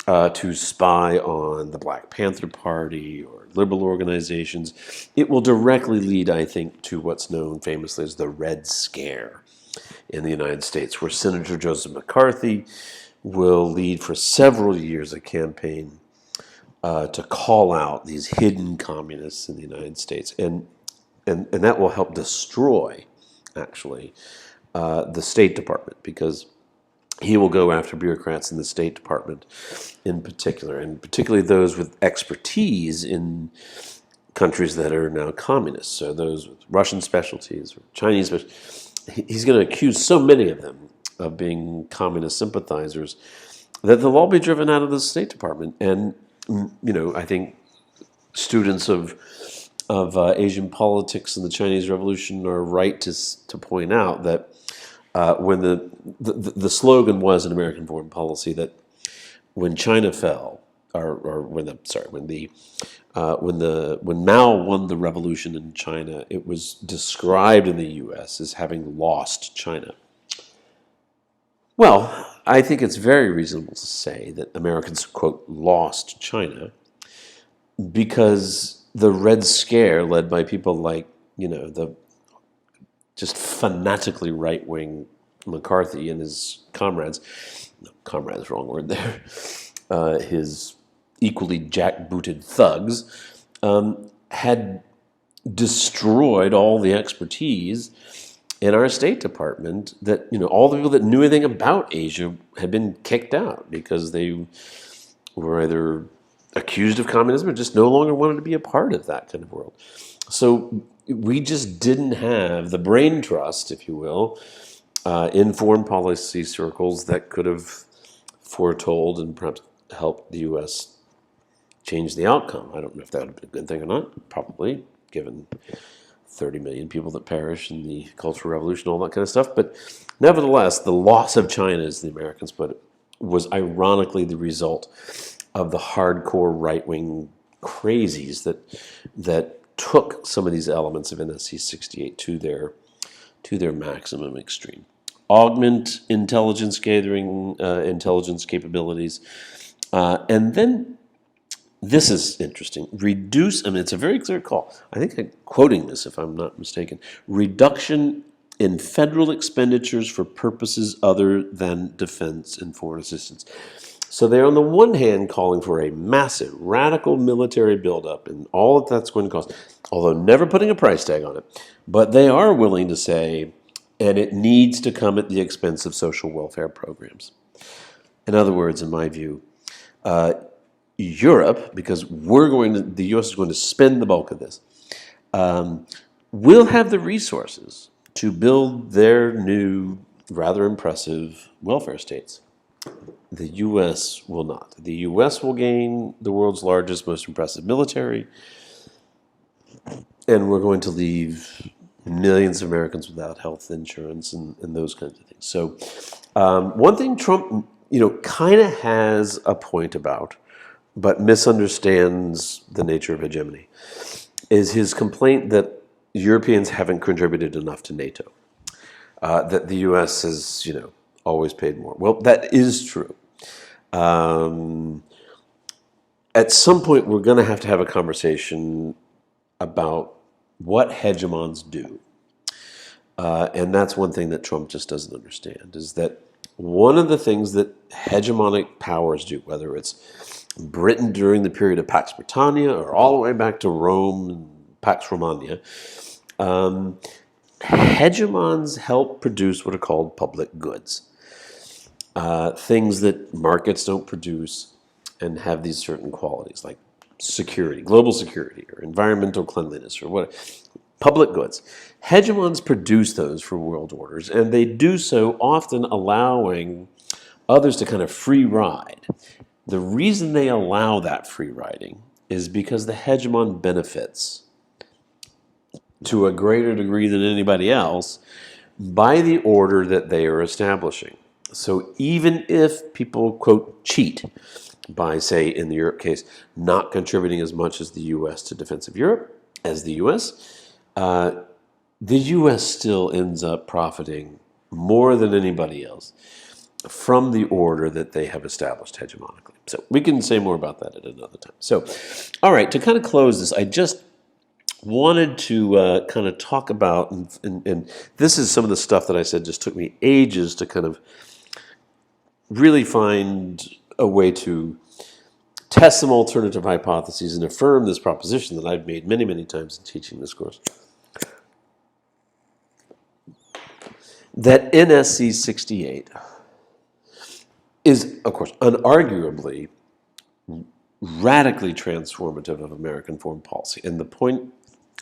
to spy on the Black Panther Party or liberal organizations. It will directly lead, I think, to what's known famously as the Red Scare in the United States, where Senator Joseph McCarthy will lead for several years a campaign to call out these hidden communists in the United States, and that will help destroy, actually, the State Department, because he will go after bureaucrats in the State Department in particular, and particularly those with expertise in countries that are now communists, so those with Russian specialties or Chinese specialties. He's going to accuse so many of them of being communist sympathizers that they'll all be driven out of the State Department. And I think students of Asian politics and the Chinese Revolution are right to point out that when the slogan was in American foreign policy that when China fell, when Mao won the revolution in China, it was described in the U.S. as having lost China. Well, I think it's very reasonable to say that Americans, quote, lost China, because the Red Scare, led by people like, the just fanatically right-wing McCarthy and his comrades, no, comrades, wrong word there, his equally jackbooted thugs, had destroyed all the expertise in our State Department, that all the people that knew anything about Asia had been kicked out because they were either accused of communism or just no longer wanted to be a part of that kind of world. So we just didn't have the brain trust, if you will, in foreign policy circles that could have foretold and perhaps helped the U.S. change the outcome. I don't know if that would have been a good thing or not, probably, given 30 million people that perished in the Cultural Revolution, all that kind of stuff. But nevertheless, the loss of China, as the Americans put it, was ironically the result of the hardcore right-wing crazies that took some of these elements of NSC68 to their maximum extreme. Augment intelligence gathering, intelligence capabilities, and then this is interesting. Reduce, it's a very clear call. I think I'm quoting this if I'm not mistaken. Reduction in federal expenditures for purposes other than defense and foreign assistance. So they're on the one hand calling for a massive, radical military buildup and all that that's going to cost, although never putting a price tag on it. But they are willing to say, and it needs to come at the expense of social welfare programs. In other words, in my view, Europe, because the U.S. is going to spend the bulk of this, will have the resources to build their new, rather impressive welfare states. The U.S. will not. The U.S. will gain the world's largest, most impressive military, and we're going to leave millions of Americans without health insurance and those kinds of things. So one thing Trump, kind of has a point about, but misunderstands the nature of hegemony, is his complaint that Europeans haven't contributed enough to NATO, that the U.S. has, always paid more. Well, that is true. At some point, we're going to have a conversation about what hegemons do. And that's one thing that Trump just doesn't understand, is that one of the things that hegemonic powers do, whether it's Britain during the period of Pax Britannia or all the way back to Rome and Pax Romana, hegemons help produce what are called public goods, things that markets don't produce and have these certain qualities, like security, global security, or environmental cleanliness, or what. Public goods. Hegemons produce those for world orders, and they do so often allowing others to kind of free ride. The reason they allow that free riding is because the hegemon benefits to a greater degree than anybody else by the order that they are establishing. So even if people, quote, cheat by, say, in the Europe case, not contributing as much as the U.S. to defense of Europe as the U.S., the U.S. still ends up profiting more than anybody else from the order that they have established hegemonically. So we can say more about that at another time. So, all right, to kind of close this, I just wanted to kind of talk about, and this is some of the stuff that I said just took me ages to kind of really find a way to test some alternative hypotheses and affirm this proposition that I've made many, many times in teaching this course. That NSC68 is, of course, unarguably radically transformative of American foreign policy. And the point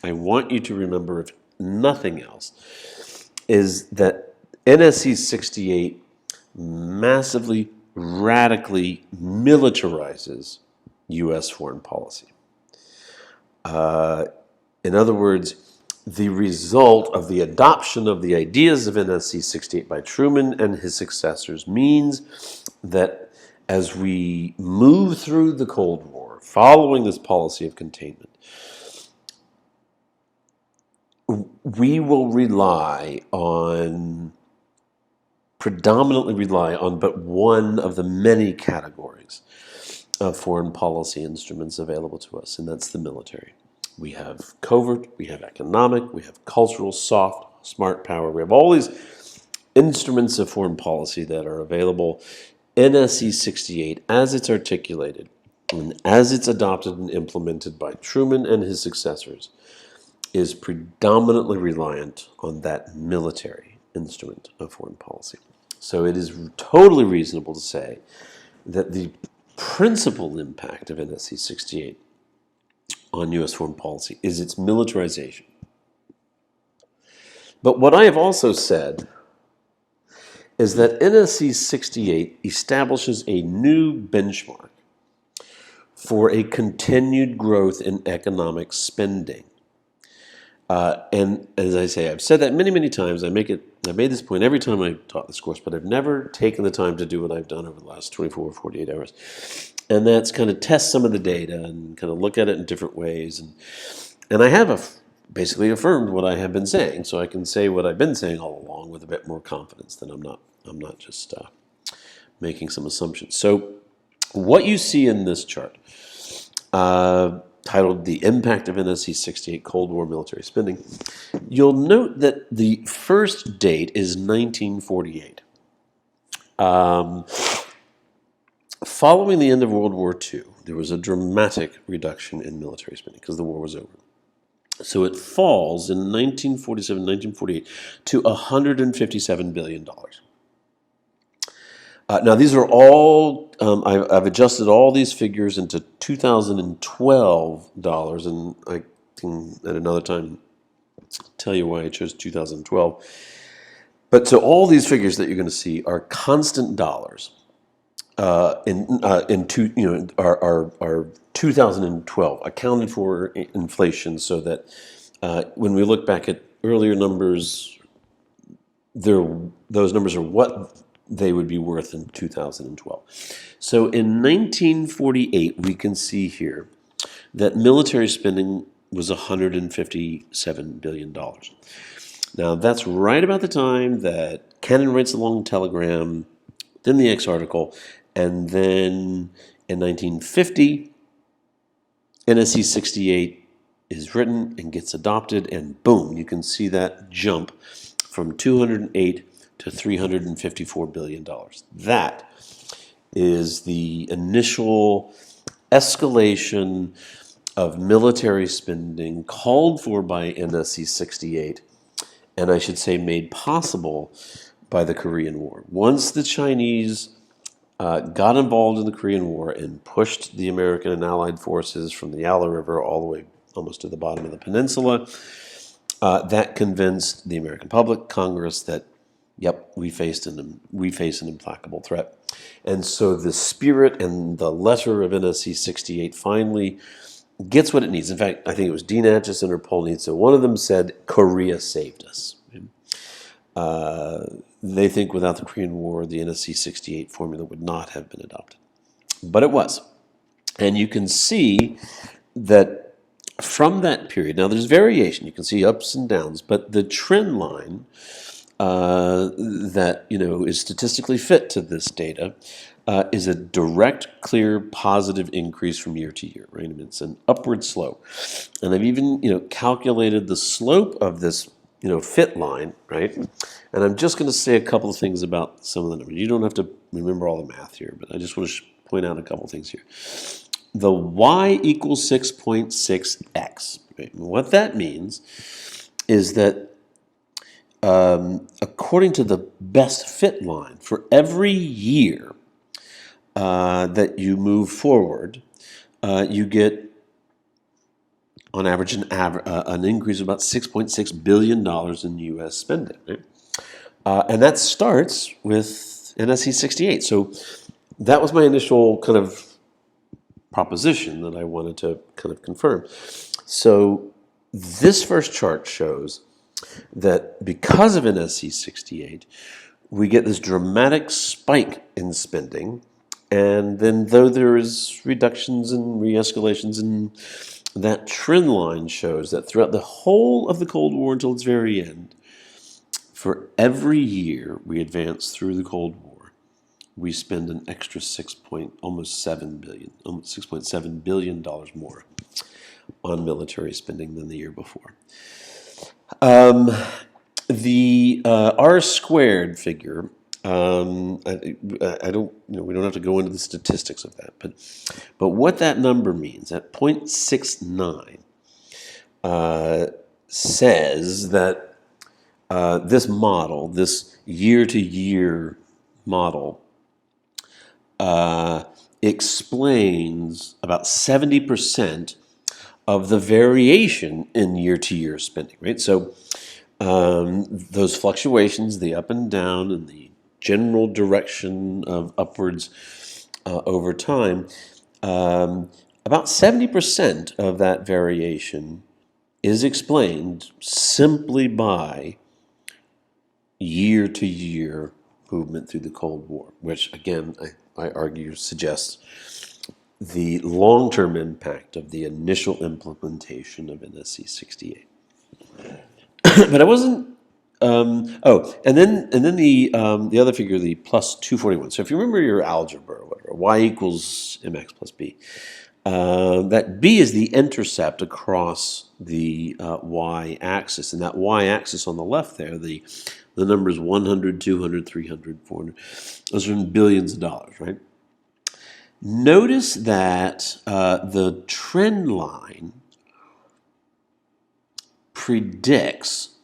I want you to remember, if nothing else, is that NSC68 massively, radically militarizes U.S. foreign policy. In other words, the result of the adoption of the ideas of NSC68 by Truman and his successors means that as we move through the Cold War, following this policy of containment, we will predominantly rely on but one of the many categories of foreign policy instruments available to us, and that's the military. We have covert, we have economic, we have cultural, soft, smart power. We have all these instruments of foreign policy that are available. NSC68, as it's articulated, and as it's adopted and implemented by Truman and his successors, is predominantly reliant on that military instrument of foreign policy. So it is totally reasonable to say that the principal impact of NSC68 on U.S. foreign policy is its militarization. But what I have also said is that NSC68 establishes a new benchmark for a continued growth in economic spending. And as I say, I've said that many, many times. I've made this point every time I taught this course, but I've never taken the time to do what I've done over the last 24 or 48 hours. And that's kind of test some of the data and kind of look at it in different ways. And I have basically affirmed what I have been saying, so I can say what I've been saying all along with a bit more confidence that I'm not just making some assumptions. So what you see in this chart, titled The Impact of NSC68 Cold War Military Spending, you'll note that the first date is 1948. Following the end of World War II, there was a dramatic reduction in military spending because the war was over. So it falls in 1947, 1948 to $157 billion. Now, these are all, I've adjusted all these figures into 2012 dollars, and I can at another time tell you why I chose 2012. But so all these figures that you're going to see are constant dollars are 2012, accounted for inflation, so that when we look back at earlier numbers, those numbers are what they would be worth in 2012. So in 1948, we can see here that military spending was $157 billion. Now, that's right about the time that Cannon writes the long telegram, then the X article, and then in 1950, NSC68 is written and gets adopted, and boom, you can see that jump from 208 to $354 billion. That is the initial escalation of military spending called for by NSC68, and I should say made possible by the Korean War. Once the Chinese got involved in the Korean War and pushed the American and Allied forces from the Yalu River all the way almost to the bottom of the peninsula, that convinced the American public, Congress, that, yep, we face an implacable threat. And so the spirit and the letter of NSC 68 finally gets what it needs. In fact, I think it was Dean Acheson or Paul Nitze. One of them said, Korea saved us. They think without the Korean War, the NSC 68 formula would not have been adopted. But it was. And you can see that from that period, now there's variation. You can see ups and downs, but the trend line that is statistically fit to this data is a direct, clear, positive increase from year to year. Right? I mean, it's an upward slope, and I've even calculated the slope of this fit line. Right, and I'm just going to say a couple of things about some of the numbers. You don't have to remember all the math here, but I just want to point out a couple of things here. The y equals 6.6x. Right? What that means is that according to the best fit line, for every year that you move forward, you get, on average, an increase of about $6.6 billion in U.S. spending. Right? And that starts with NSC 68. So that was my initial kind of proposition that I wanted to kind of confirm. So this first chart shows that because of NSC 68, we get this dramatic spike in spending, and then though there is reductions and re-escalations, and that trend line shows that throughout the whole of the Cold War until its very end, for every year we advance through the Cold War, we spend an extra almost $6.7 billion more on military spending than the year before. The R squared figure, I don't, we don't have to go into the statistics of that, but what that number means, at 0.69, says that this model, this year-to-year model, explains about 70% of the variation in year-to-year spending, right? So those fluctuations, the up and down, and the general direction of upwards over time, about 70% of that variation is explained simply by year-to-year movement through the Cold War, which, again, I argue suggests the long-term impact of the initial implementation of NSC 68. But I wasn't. And then the other figure, the plus 241. So if you remember your algebra or whatever, y equals mx plus b. That b is the intercept across the y-axis, and that y-axis on the left there, the numbers 100, 200, 300, 400, those are in billions of dollars, right? Notice that the trend line predicts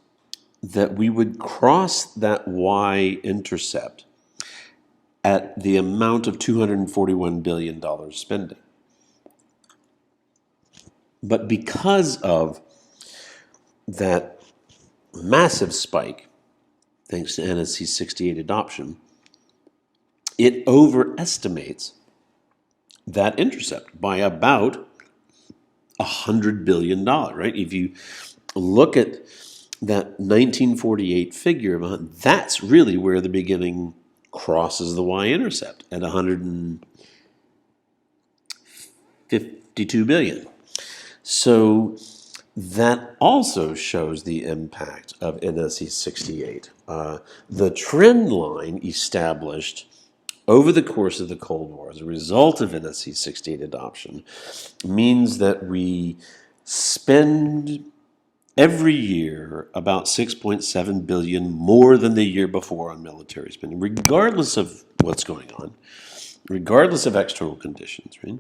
that we would cross that y-intercept at the amount of $241 billion spending. But because of that massive spike, thanks to NSC 68 adoption, it overestimates that intercept by about $100 billion, right? If you look at that 1948 figure, that's really where the beginning crosses the y-intercept at 152 billion. So that also shows the impact of NSC68. The trend line established over the course of the Cold War as a result of NSC68 adoption means that we spend every year about 6.7 billion more than the year before on military spending, regardless of what's going on, regardless of external conditions, right?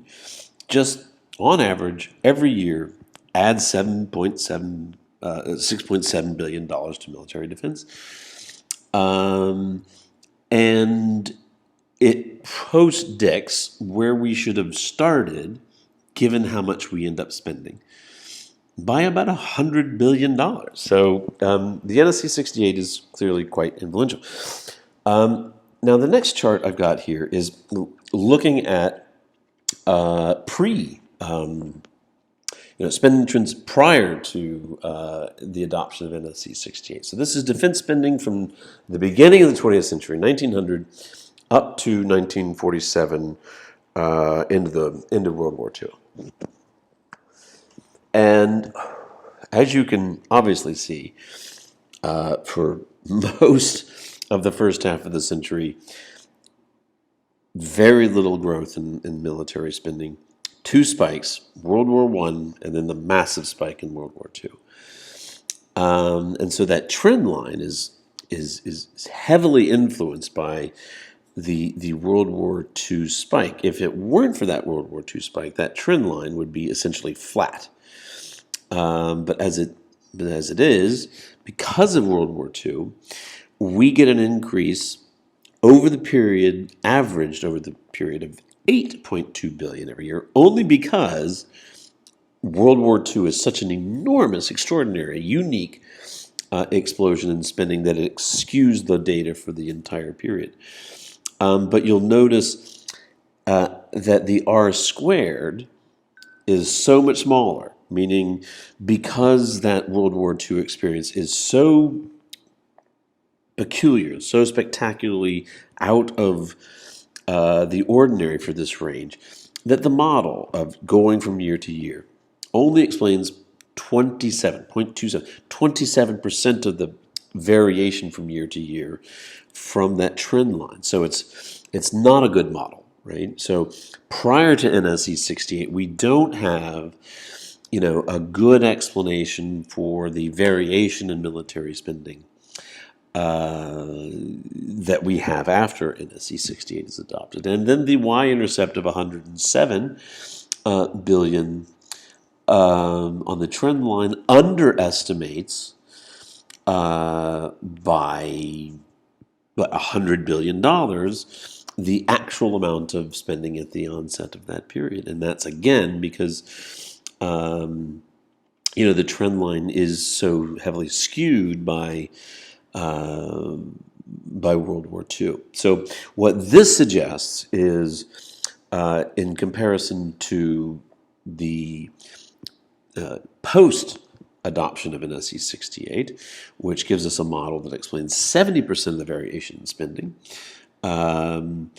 Just on average, every year, add $6.7 billion to military defense. And it post-dicts where we should have started, given how much we end up spending, by about $100 billion. So the NSC68 is clearly quite influential. Now, the next chart I've got here is looking at spending trends prior to the adoption of NSC68. So this is defense spending from the beginning of the 20th century, 1900, up to 1947, into World War II. And as you can obviously see, for most of the first half of the century, very little growth in military spending. Two spikes, World War I, and then the massive spike in World War II. And so that trend line is heavily influenced by the World War II spike. If it weren't for that World War II spike, that trend line would be essentially flat. But as it is, because of World War II, we get an increase over the period, averaged over the period of 8.2 billion every year, only because World War II is such an enormous, extraordinary, unique explosion in spending that it skews the data for the entire period. But you'll notice that the R squared is so much smaller, meaning because that World War II experience is so peculiar, so spectacularly out of the ordinary for this range, that the model of going from year to year only explains 27% of the variation from year to year from that trend line. So it's not a good model, right? So prior to NSC68, we don't have a good explanation for the variation in military spending that we have after NSC68 is adopted. And then the y-intercept of 107 billion on the trend line underestimates by $100 billion the actual amount of spending at the onset of that period. And that's, again, because the trend line is so heavily skewed by World War II. So what this suggests is, in comparison to the post-adoption of NSC68, which gives us a model that explains 70% of the variation in spending, so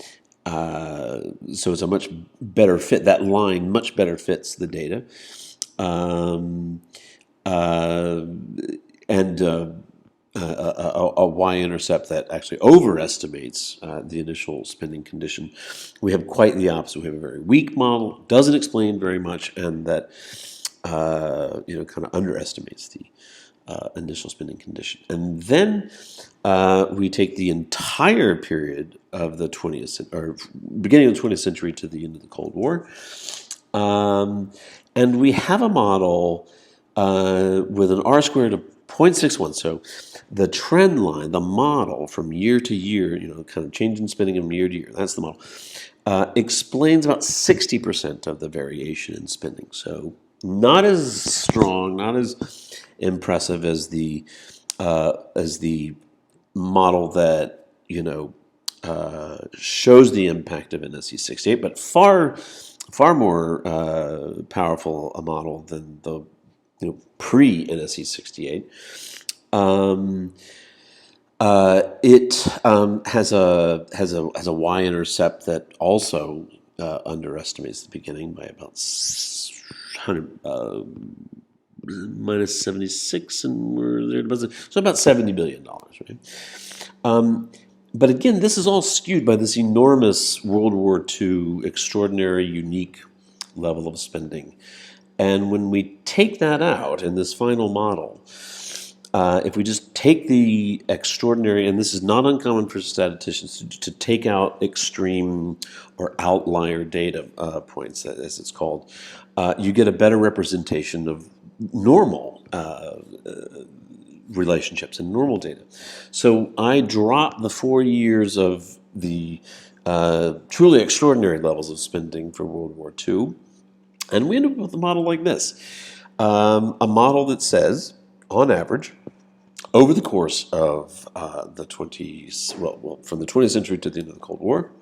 it's a much better fit. That line much better fits the data. A y-intercept that actually overestimates the initial spending condition. We have quite the opposite. We have a very weak model, doesn't explain very much, and that kind of underestimates the initial spending condition. And then we take the entire period of the 20th or beginning of the 20th century to the end of the Cold War, and we have a model with an R squared of 0.61. So the trend line, the model from year to year, kind of change in spending from year to year, that's the model, explains about 60% of the variation in spending. So not as strong, not as impressive as the model that shows the impact of NSC68, but far more powerful a model than the pre-NSC68. It has a y-intercept that also underestimates the beginning by about 100, minus 76, and we're there. So about $70 billion, right? But again, this is all skewed by this enormous World War II, extraordinary, unique level of spending. And when we take that out in this final model, if we just take the extraordinary, and this is not uncommon for statisticians to take out extreme or outlier data points, as it's called, you get a better representation of normal relationships and normal data. So I drop the 4 years of the truly extraordinary levels of spending for World War II, and we end up with a model like this. A model that says, on average, over the course of the 20s, from the 20th century to the end of the Cold War,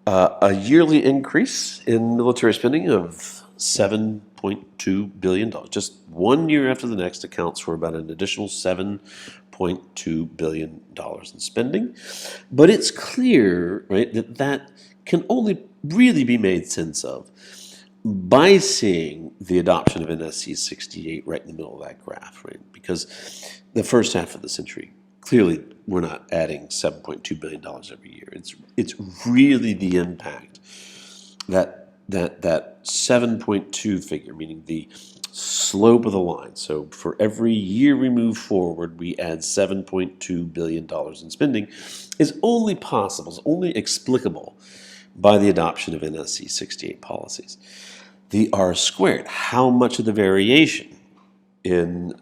a yearly increase in military spending of $7.2 billion. Just 1 year after the next accounts for about an additional $7.2 billion in spending. But it's clear, right, that can only really be made sense of by seeing the adoption of NSC68 right in the middle of that graph, right? Because the first half of the century, clearly we're not adding $7.2 billion every year. It's really the impact that 7.2 figure, meaning the slope of the line. So for every year we move forward, we add $7.2 billion in spending, is only possible, is only explicable by the adoption of NSC68 policies. The R squared, how much of the variation in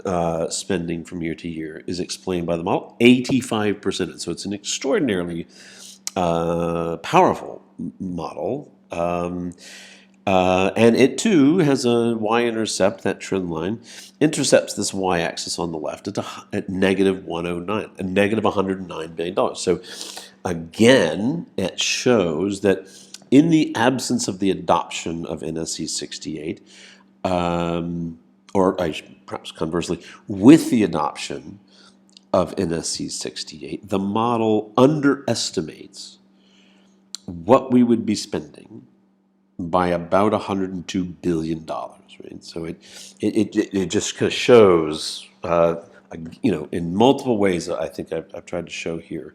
spending from year to year is explained by the model? 85%. So it's an extraordinarily powerful model. And it too has a y-intercept, that trend line, intercepts this y-axis on the left at negative 109, a negative $109 billion. So again, it shows that in the absence of the adoption of NSC68, or perhaps conversely, with the adoption of NSC68, the model underestimates what we would be spending by about $102 billion, right? So it just kind of shows, in multiple ways, I think I've tried to show here,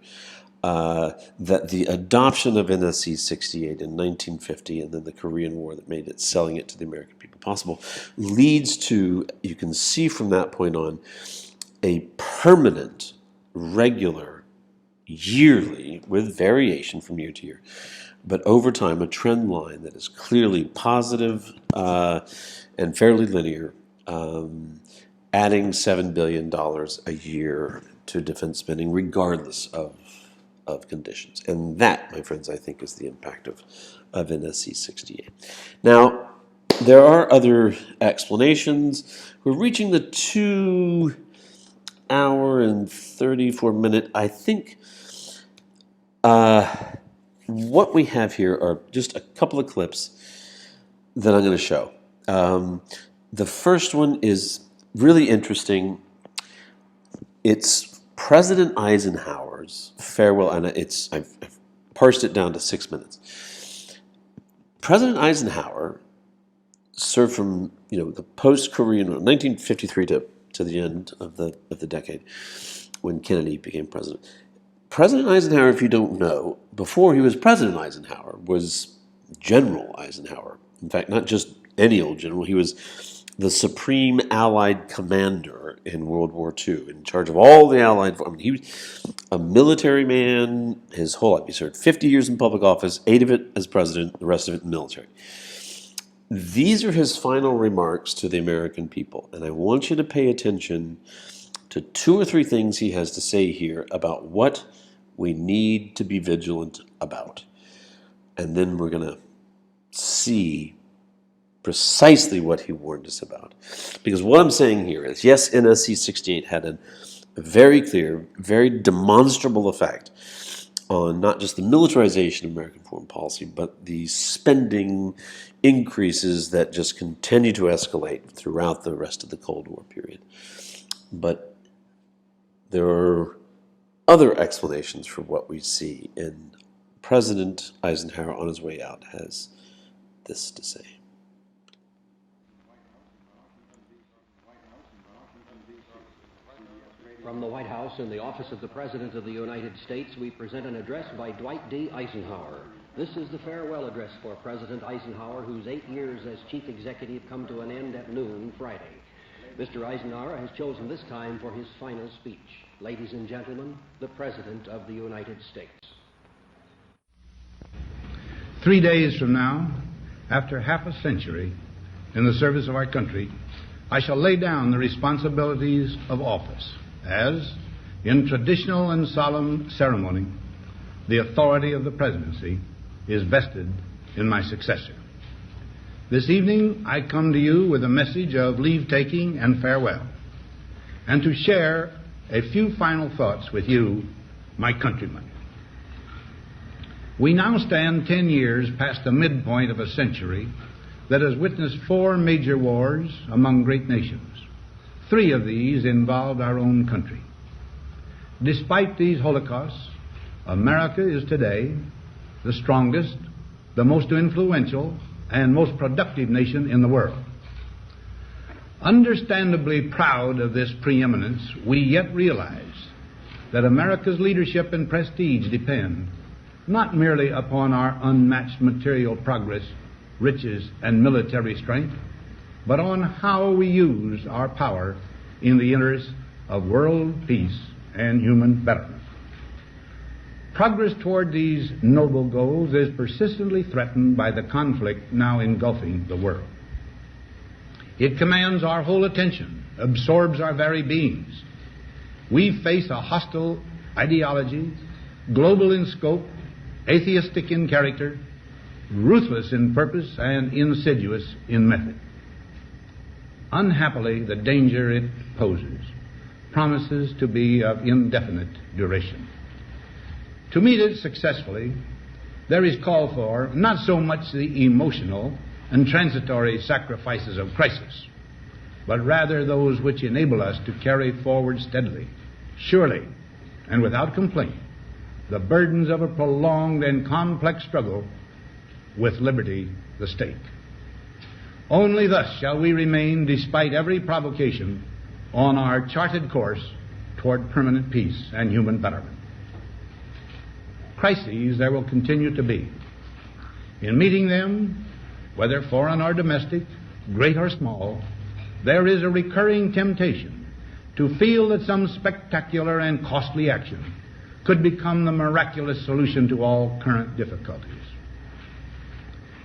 that the adoption of NSC68 in 1950 and then the Korean War that made it, selling it to the American people possible, leads to, you can see from that point on, a permanent, regular, yearly, with variation from year to year, but over time, a trend line that is clearly positive and fairly linear, adding $7 billion a year to defense spending, regardless of conditions. And that, my friends, I think is the impact of NSC68. Now, there are other explanations. We're reaching the 2 hour and 34 minute. I think what we have here are just a couple of clips that I'm going to show. The first one is really interesting. It's President Eisenhower's farewell, and I've parsed it down to 6 minutes. President Eisenhower served from the post-Korean War, 1953 to the end of the decade, when Kennedy became president. President Eisenhower, if you don't know, before he was President Eisenhower, was General Eisenhower. In fact, not just any old general. He was the supreme Allied commander in World War II, in charge of all the Allied. He was a military man his whole life. He served 50 years in public office, 8 of it as president, the rest of it in the military. These are his final remarks to the American people, and I want you to pay attention to 2 or 3 things he has to say here about what we need to be vigilant about. And then we're going to see precisely what he warned us about. Because what I'm saying here is, yes, NSC68 had a very clear, very demonstrable effect on not just the militarization of American foreign policy, but the spending increases that just continue to escalate throughout the rest of the Cold War period. But there are other explanations for what we see. And President Eisenhower, on his way out, has this to say. From the White House in the office of the President of the United States, we present an address by Dwight D. Eisenhower. This is the farewell address for President Eisenhower, whose 8 years as chief executive come to an end at noon Friday. Mr. Eisenhower has chosen this time for his final speech. Ladies and gentlemen, the President of the United States. 3 days from now, after half a century in the service of our country, I shall lay down the responsibilities of office as, in traditional and solemn ceremony, the authority of the presidency is vested in my successor. This evening I come to you with a message of leave-taking and farewell, and to share a few final thoughts with you, my countrymen. We now stand 10 years past the midpoint of a century that has witnessed 4 major wars among great nations. 3 of these involved our own country. Despite these holocausts, America is today the strongest, the most influential, and most productive nation in the world. Understandably proud of this preeminence, we yet realize that America's leadership and prestige depend not merely upon our unmatched material progress, riches, and military strength, but on how we use our power in the interest of world peace and human betterment. Progress toward these noble goals is persistently threatened by the conflict now engulfing the world. It commands our whole attention, absorbs our very beings. We face a hostile ideology, global in scope, atheistic in character, ruthless in purpose, and insidious in method. Unhappily, the danger it poses promises to be of indefinite duration. To meet it successfully, there is call for not so much the emotional and transitory sacrifices of crisis, but rather those which enable us to carry forward steadily, surely, and without complaint, the burdens of a prolonged and complex struggle with liberty the stake. Only thus shall we remain, despite every provocation, on our charted course toward permanent peace and human betterment. Crises there will continue to be. In meeting them, whether foreign or domestic, great or small, there is a recurring temptation to feel that some spectacular and costly action could become the miraculous solution to all current difficulties.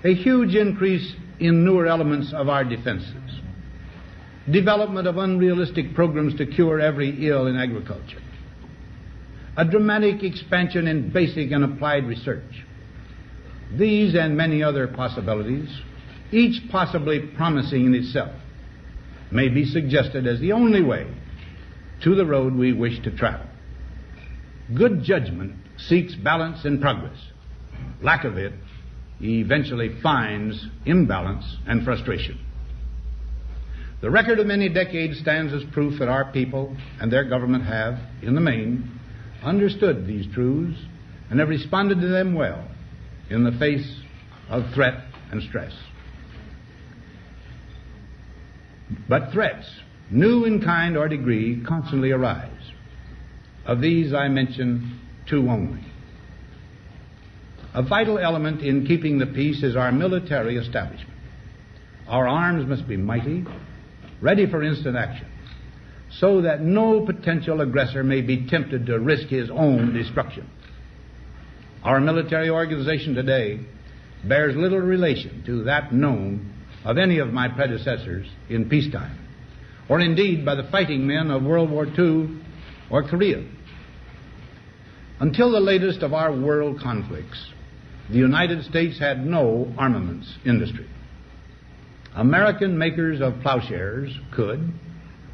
A huge increase in newer elements of our defenses, development of unrealistic programs to cure every ill in agriculture, a dramatic expansion in basic and applied research. These and many other possibilities, each possibly promising in itself, may be suggested as the only way to the road we wish to travel. Good judgment seeks balance and progress. Lack of it eventually finds imbalance and frustration. The record of many decades stands as proof that our people and their government have, in the main, understood these truths and have responded to them well in the face of threat and stress. But threats, new in kind or degree, constantly arise. Of these I mention 2 only. A vital element in keeping the peace is our military establishment. Our arms must be mighty, ready for instant action, so that no potential aggressor may be tempted to risk his own destruction. Our military organization today bears little relation to that known of any of my predecessors in peacetime, or indeed by the fighting men of World War II or Korea. Until the latest of our world conflicts, the United States had no armaments industry. American makers of plowshares could,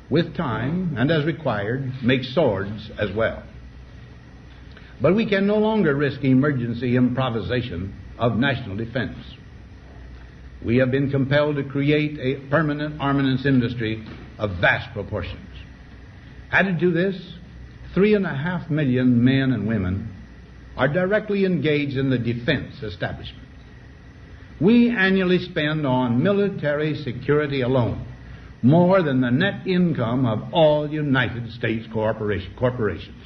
with time and as required, make swords as well. But we can no longer risk emergency improvisation of national defense. We have been compelled to create a permanent armaments industry of vast proportions. Added to this, 3.5 million men and women are directly engaged in the defense establishment. We annually spend on military security alone more than the net income of all United States corporations.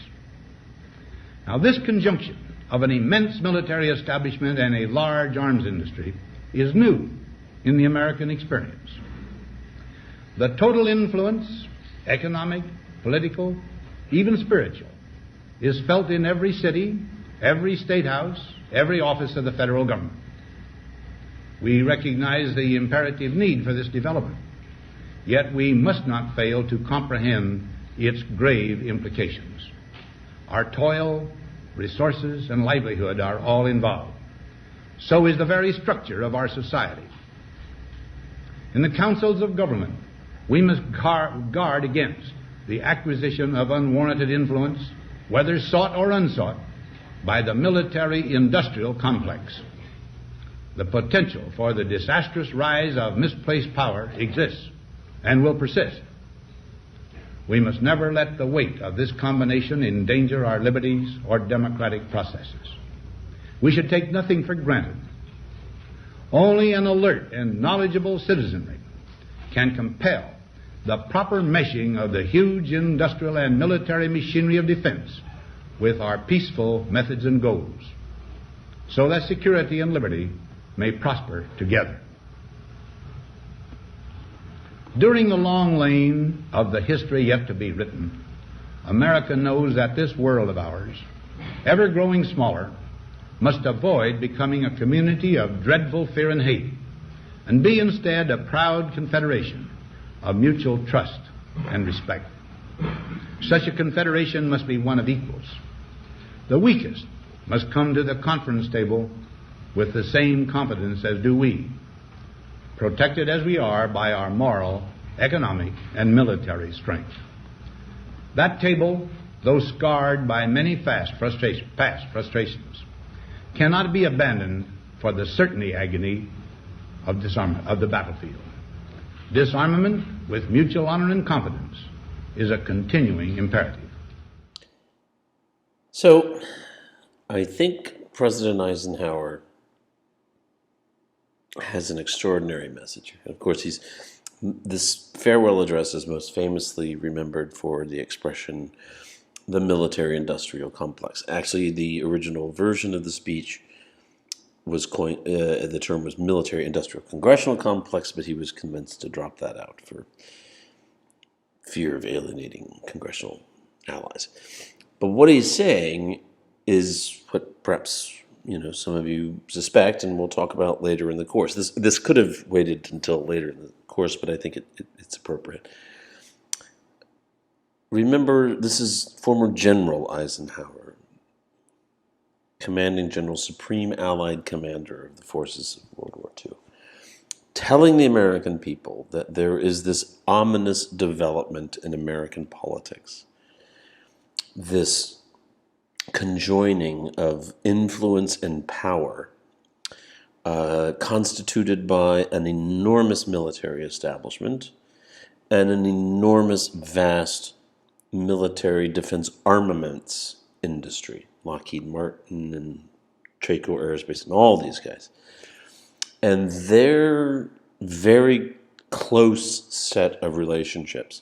Now, this conjunction of an immense military establishment and a large arms industry is new in the American experience. The total influence, economic, political, even spiritual, is felt in every city, every state house, every office of the federal government. We recognize the imperative need for this development, yet we must not fail to comprehend its grave implications. Our toil, resources, and livelihood are all involved. So is the very structure of our society. In the councils of government, we must guard against the acquisition of unwarranted influence, whether sought or unsought, by the military-industrial complex. The potential for the disastrous rise of misplaced power exists and will persist. We must never let the weight of this combination endanger our liberties or democratic processes. We should take nothing for granted. Only an alert and knowledgeable citizenry can compel the proper meshing of the huge industrial and military machinery of defense with our peaceful methods and goals, so that security and liberty may prosper together. During the long lane of the history yet to be written, America knows that this world of ours, ever growing smaller, must avoid becoming a community of dreadful fear and hate, and be instead a proud confederation of mutual trust and respect. Such a confederation must be one of equals. The weakest must come to the conference table with the same confidence as do we, protected as we are by our moral, economic, and military strength. That table, though scarred by many past frustrations, cannot be abandoned for the certainty agony of disarmament of the battlefield. Disarmament with mutual honor and confidence is a continuing imperative. So, I think President Eisenhower has an extraordinary message. Of course, this farewell address is most famously remembered for the expression, the military-industrial complex. Actually, the original version of the speech was coined, the term was military-industrial congressional complex, but he was convinced to drop that out for fear of alienating congressional allies. But what he's saying is what perhaps some of you suspect, and we'll talk about later in the course. This could have waited until later in the course, but I think it's appropriate. Remember, this is former General Eisenhower, commanding general, supreme Allied commander of the forces of World War II, telling the American people that there is this ominous development in American politics, this conjoining of influence and power constituted by an enormous military establishment and an enormous, vast military defense armaments industry, Lockheed Martin and Traco Aerospace and all these guys. And their very close set of relationships,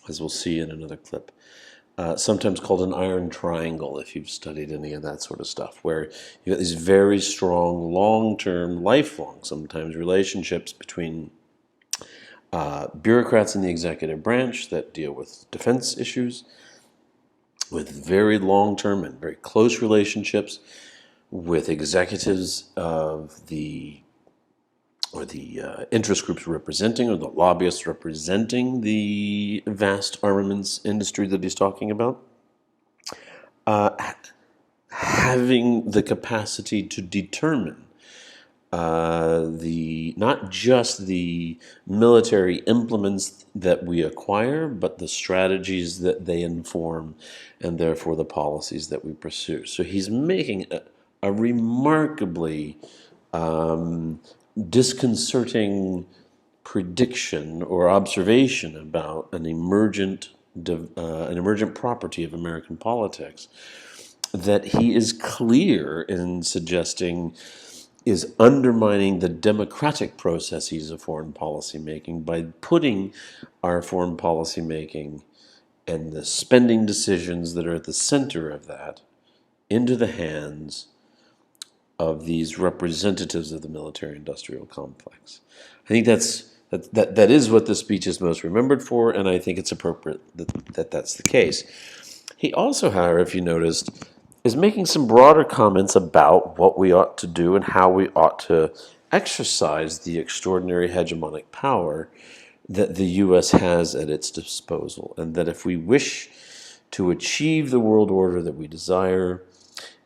as we'll see in another clip, sometimes called an iron triangle if you've studied any of that sort of stuff, where you got these very strong, long-term, lifelong sometimes relationships between bureaucrats in the executive branch that deal with defense issues, with very long-term and very close relationships with executives of the interest groups representing, or the lobbyists representing the vast armaments industry that he's talking about, having the capacity to determine not just the military implements that we acquire, but the strategies that they inform, and therefore the policies that we pursue. So he's making a remarkably disconcerting prediction or observation about an emergent an emergent property of American politics that he is clear in suggesting is undermining the democratic processes of foreign policy making by putting our foreign policy making and the spending decisions that are at the center of that into the hands of these representatives of the military-industrial complex. I think that is what the speech is most remembered for, and I think it's appropriate that that's the case. He also, however, if you noticed, is making some broader comments about what we ought to do and how we ought to exercise the extraordinary hegemonic power that the U.S. has at its disposal, and that if we wish to achieve the world order that we desire,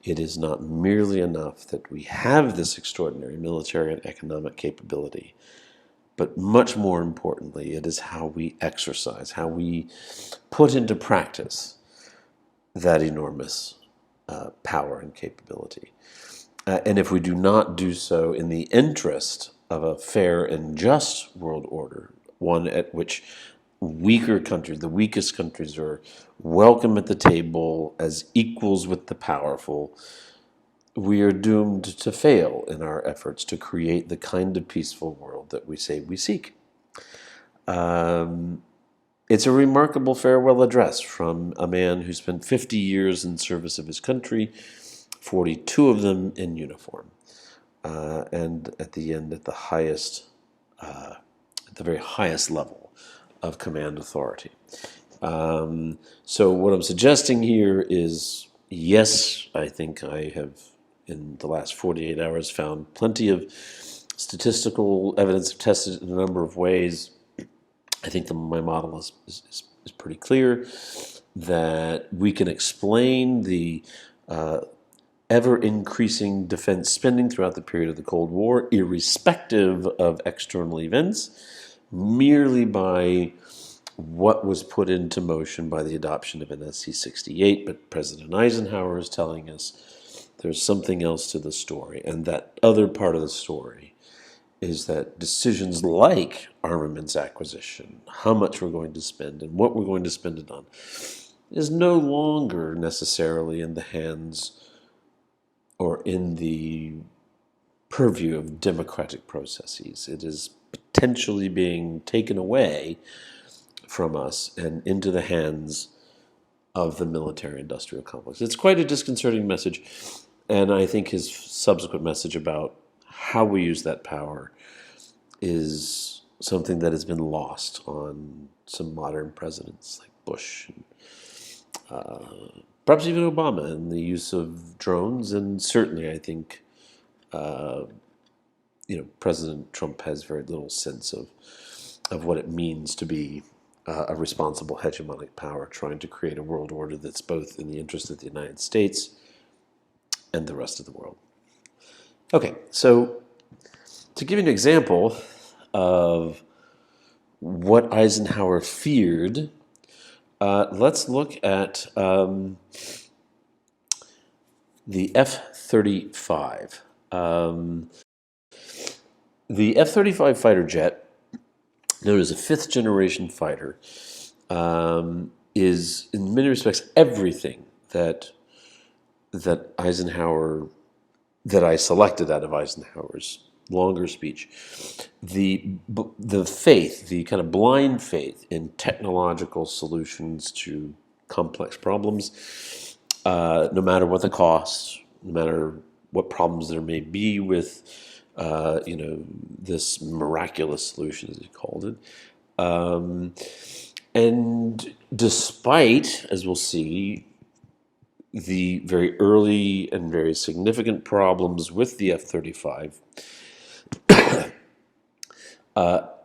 it is not merely enough that we have this extraordinary military and economic capability, but much more importantly, it is how we exercise, how we put into practice that enormous power and capability. And if we do not do so in the interest of a fair and just world order, one at which weaker countries, the weakest countries, are welcome at the table as equals with the powerful, we are doomed to fail in our efforts to create the kind of peaceful world that we say we seek. It's a remarkable farewell address from a man who spent 50 years in service of his country, 42 of them in uniform, and at the end at the very highest level of command authority. So what I'm suggesting here is, yes, I think I have, in the last 48 hours, found plenty of statistical evidence tested in a number of ways. I think my model is pretty clear that we can explain the ever-increasing defense spending throughout the period of the Cold War, irrespective of external events, merely by what was put into motion by the adoption of NSC68. But President Eisenhower is telling us there's something else to the story, and that other part of the story is that decisions like armaments acquisition, how much we're going to spend and what we're going to spend it on, is no longer necessarily in the hands or in the purview of democratic processes. It is potentially being taken away from us and into the hands of the military-industrial complex. It's quite a disconcerting message, and I think his subsequent message about how we use that power is something that has been lost on some modern presidents like Bush and perhaps even Obama, and the use of drones. And certainly I think President Trump has very little sense of what it means to be a responsible hegemonic power trying to create a world order that's both in the interest of the United States and the rest of the world. Okay, so to give you an example of what Eisenhower feared, let's look at the F-35. The F-35 fighter jet, known as a fifth-generation fighter, is in many respects everything that I selected out of Eisenhower's longer speech. The faith, the kind of blind faith in technological solutions to complex problems, no matter what the cost, no matter what problems there may be with this miraculous solution, as he called it. And despite, as we'll see, the very early and very significant problems with the F-35,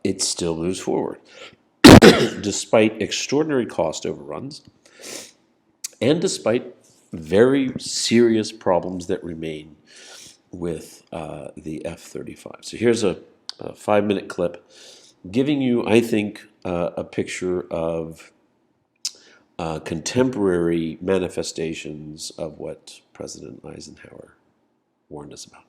it still moves forward, despite extraordinary cost overruns, and despite very serious problems that remain with the F-35. So here's a 5-minute clip giving you, I think, a picture of contemporary manifestations of what President Eisenhower warned us about.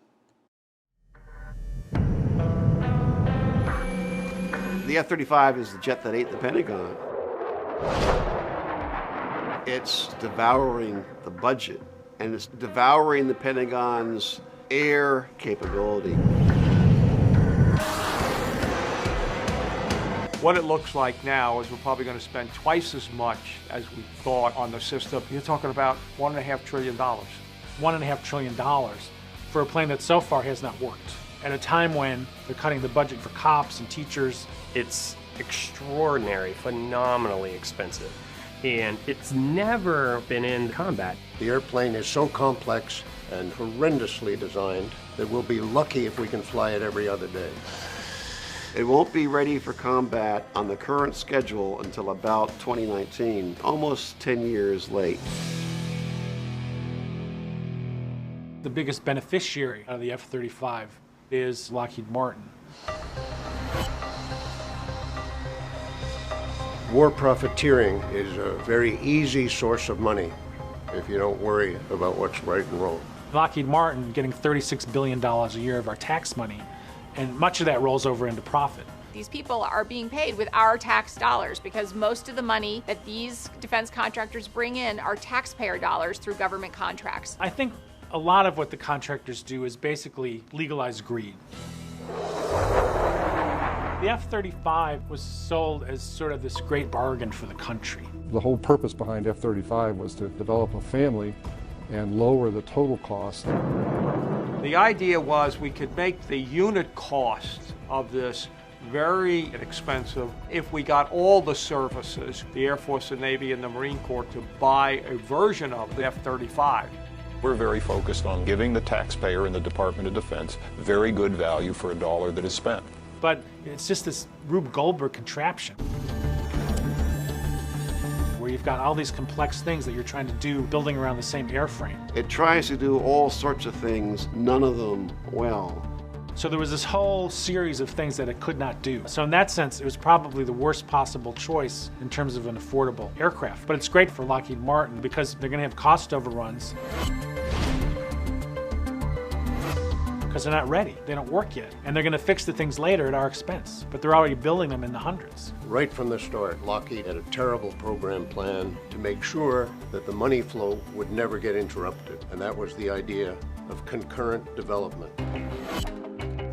The F-35 is the jet that ate the Pentagon. It's devouring the budget, and it's devouring the Pentagon's air capability. What it looks like now is we're probably going to spend twice as much as we thought on the system. You're talking about $1.5 trillion. $1.5 trillion for a plan that so far has not worked. At a time when they're cutting the budget for cops and teachers. It's extraordinary, phenomenally expensive, and it's never been in combat. The airplane is so complex and horrendously designed that we'll be lucky if we can fly it every other day. It won't be ready for combat on the current schedule until about 2019, almost 10 years late. The biggest beneficiary of the F-35 is Lockheed Martin. War profiteering is a very easy source of money if you don't worry about what's right and wrong. Lockheed Martin getting $36 billion a year of our tax money, and much of that rolls over into profit. These people are being paid with our tax dollars because most of the money that these defense contractors bring in are taxpayer dollars through government contracts. I think a lot of what the contractors do is basically legalize greed. The F-35 was sold as sort of this great bargain for the country. The whole purpose behind F-35 was to develop a family and lower the total cost. The idea was we could make the unit cost of this very inexpensive if we got all the services, the Air Force, the Navy, and the Marine Corps, to buy a version of the F-35. We're very focused on giving the taxpayer and the Department of Defense very good value for a dollar that is spent. But it's just this Rube Goldberg contraption where you've got all these complex things that you're trying to do building around the same airframe. It tries to do all sorts of things, none of them well. So there was this whole series of things that it could not do. So in that sense, it was probably the worst possible choice in terms of an affordable aircraft. But it's great for Lockheed Martin because they're going to have cost overruns because they're not ready. They don't work yet. And they're going to fix the things later at our expense. But they're already building them in the hundreds. Right from the start, Lockheed had a terrible program plan to make sure that the money flow would never get interrupted. And that was the idea of concurrent development.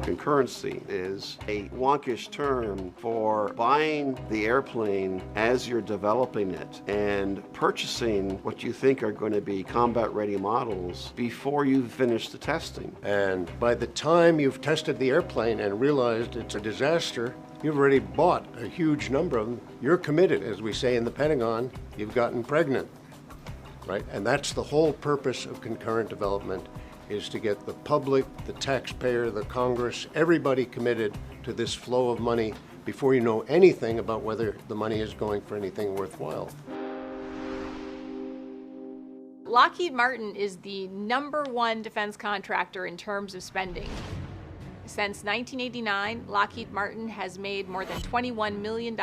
Concurrency is a wonkish term for buying the airplane as you're developing it and purchasing what you think are going to be combat-ready models before you've finished the testing. And by the time you've tested the airplane and realized it's a disaster, you've already bought a huge number of them. You're committed, as we say in the Pentagon, you've gotten pregnant, right? And that's the whole purpose of concurrent development, is to get the public, the taxpayer, the Congress, everybody committed to this flow of money before you know anything about whether the money is going for anything worthwhile. Lockheed Martin is the #1 defense contractor in terms of spending. Since 1989, Lockheed Martin has made more than $21 million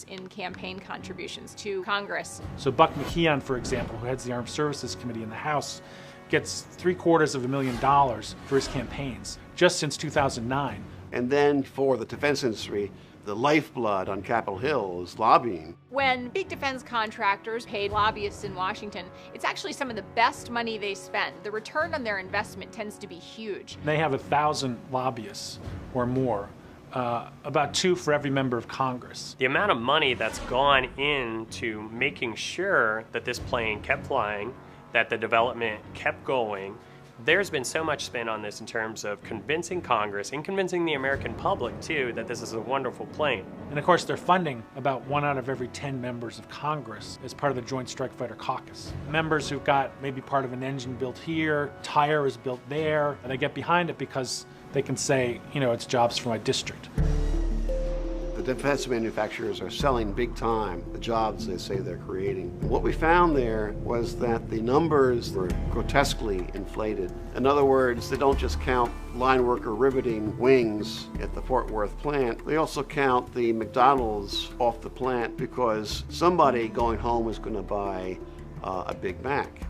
in campaign contributions to Congress. So Buck McKeon, for example, who heads the Armed Services Committee in the House, gets $750,000 for his campaigns just since 2009. And then for the defense industry, the lifeblood on Capitol Hill is lobbying. When big defense contractors pay lobbyists in Washington, it's actually some of the best money they spend. The return on their investment tends to be huge. They have 1,000 lobbyists or more, about 2 for every member of Congress. The amount of money that's gone into making sure that this plane kept flying, that the development kept going. There's been so much spent on this in terms of convincing Congress and convincing the American public, too, that this is a wonderful plane. And of course, they're funding about 1 out of every 10 members of Congress as part of the Joint Strike Fighter Caucus. Members who've got maybe part of an engine built here, tire is built there, and they get behind it because they can say, you know, it's jobs for my district. The defense manufacturers are selling big time the jobs they say they're creating. What we found there was that the numbers were grotesquely inflated. In other words, they don't just count line worker riveting wings at the Fort Worth plant, they also count the McDonald's off the plant because somebody going home is going to buy a Big Mac.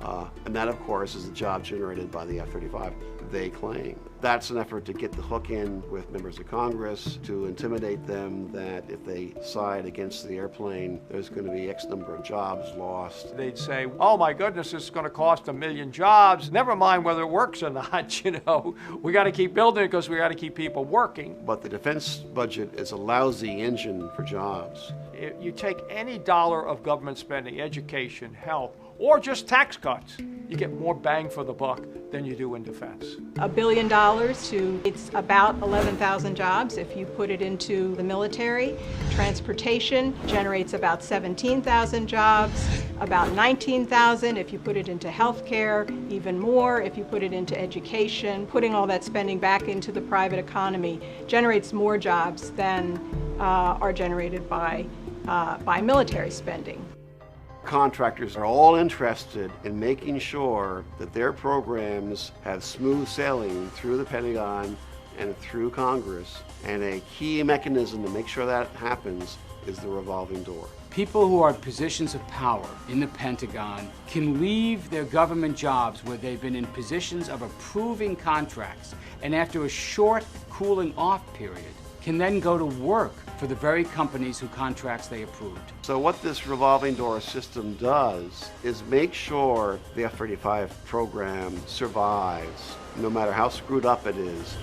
And that, of course, is the job generated by the F-35, they claim. That's an effort to get the hook in with members of Congress, to intimidate them that if they side against the airplane, there's going to be X number of jobs lost. They'd say, oh my goodness, this is going to cost 1 million jobs. Never mind whether it works or not, you know. We got to keep building it because we got to keep people working. But the defense budget is a lousy engine for jobs. If you take any dollar of government spending, education, health, or just tax cuts, you get more bang for the buck than you do in defense. $1 billion it's about 11,000 jobs if you put it into the military. Transportation generates about 17,000 jobs, about 19,000 if you put it into healthcare, even more if you put it into education. Putting all that spending back into the private economy generates more jobs than are generated by military spending. Contractors are all interested in making sure that their programs have smooth sailing through the Pentagon and through Congress, and a key mechanism to make sure that happens is the revolving door. People who are in positions of power in the Pentagon can leave their government jobs where they've been in positions of approving contracts, and after a short cooling off period, can then go to work for the very companies whose contracts they approved. So what this revolving door system does is make sure the F-35 program survives, no matter how screwed up it is.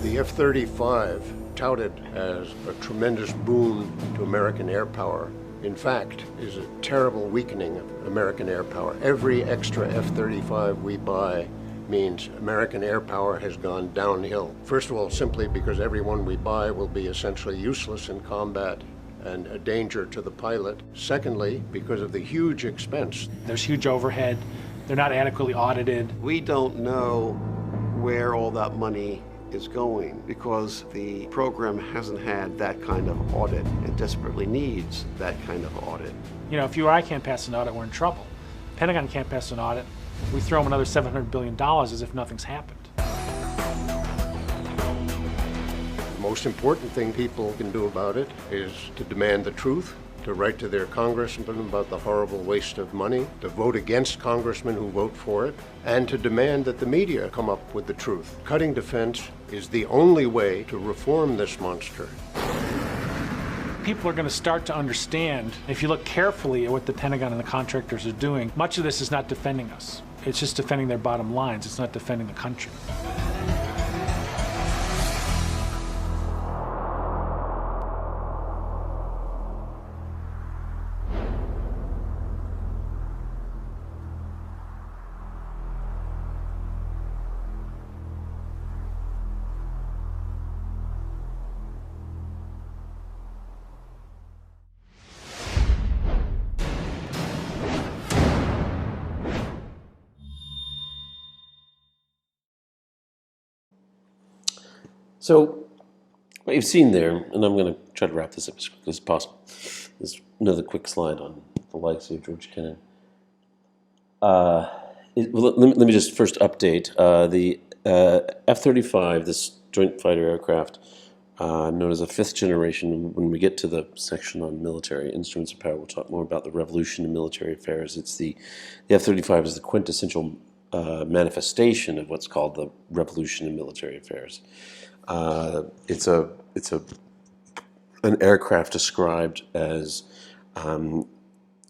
The F-35, touted as a tremendous boon to American air power, in fact, is a terrible weakening of American air power. Every extra F-35 we buy means American air power has gone downhill. First of all, simply because every one we buy will be essentially useless in combat and a danger to the pilot. Secondly, because of the huge expense. There's huge overhead. They're not adequately audited. We don't know where all that money is going because the program hasn't had that kind of audit and desperately needs that kind of audit. You know, if you or I can't pass an audit, we're in trouble. Pentagon can't pass an audit. We throw them another $700 billion as if nothing's happened. The most important thing people can do about it is to demand the truth, to write to their congressmen about the horrible waste of money, to vote against congressmen who vote for it, and to demand that the media come up with the truth. Cutting defense is the only way to reform this monster. People are going to start to understand, if you look carefully at what the Pentagon and the contractors are doing, much of this is not defending us. It's just defending their bottom lines. It's not defending the country. So what you've seen there, and I'm going to try to wrap this up as quickly as possible. There's another quick slide on the legacy of George Kennan. Let me just first update. The F-35, this joint fighter aircraft, known as a fifth generation. When we get to the section on military instruments of power, we'll talk more about the revolution in military affairs. It's the F-35 is the quintessential manifestation of what's called the revolution in military affairs. It's an aircraft described as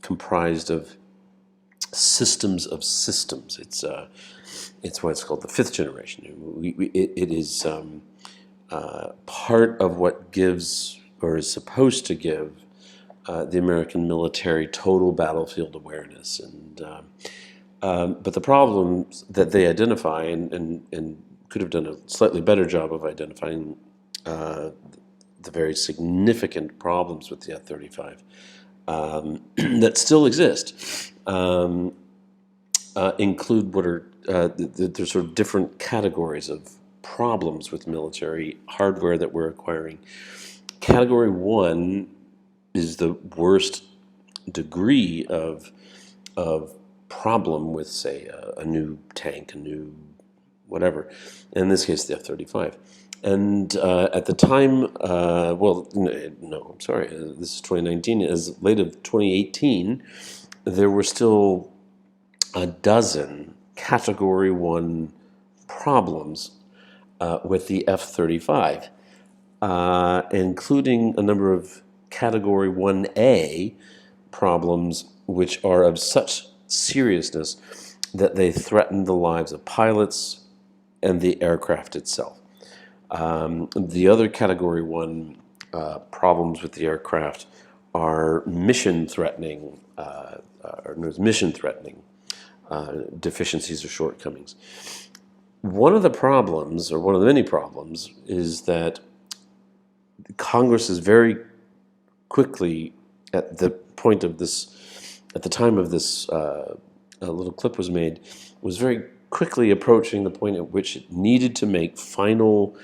comprised of systems of systems. It's what's called the fifth generation. It is part of what gives, or is supposed to give, the American military total battlefield awareness. But the problems that they identify, and could have done a slightly better job of identifying the very significant problems with the F-35 that still exist, include what are there's sort of different categories of problems with military hardware that we're acquiring. Category 1 is the worst degree of problem with, say, a new tank, a new whatever. In this case, the F-35. And at the time, well, no, I'm sorry, this is 2019. As late of 2018, there were still a dozen Category 1 problems with the F-35, including a number of Category 1A problems which are of such seriousness that they threaten the lives of pilots and the aircraft itself. The other Category 1 problems with the aircraft are mission-threatening, deficiencies or shortcomings. One of the problems, or one of the many problems, is that Congress is very quickly, at the point of this, at the time of this little clip was made, was very quickly approaching the point at which it needed to make final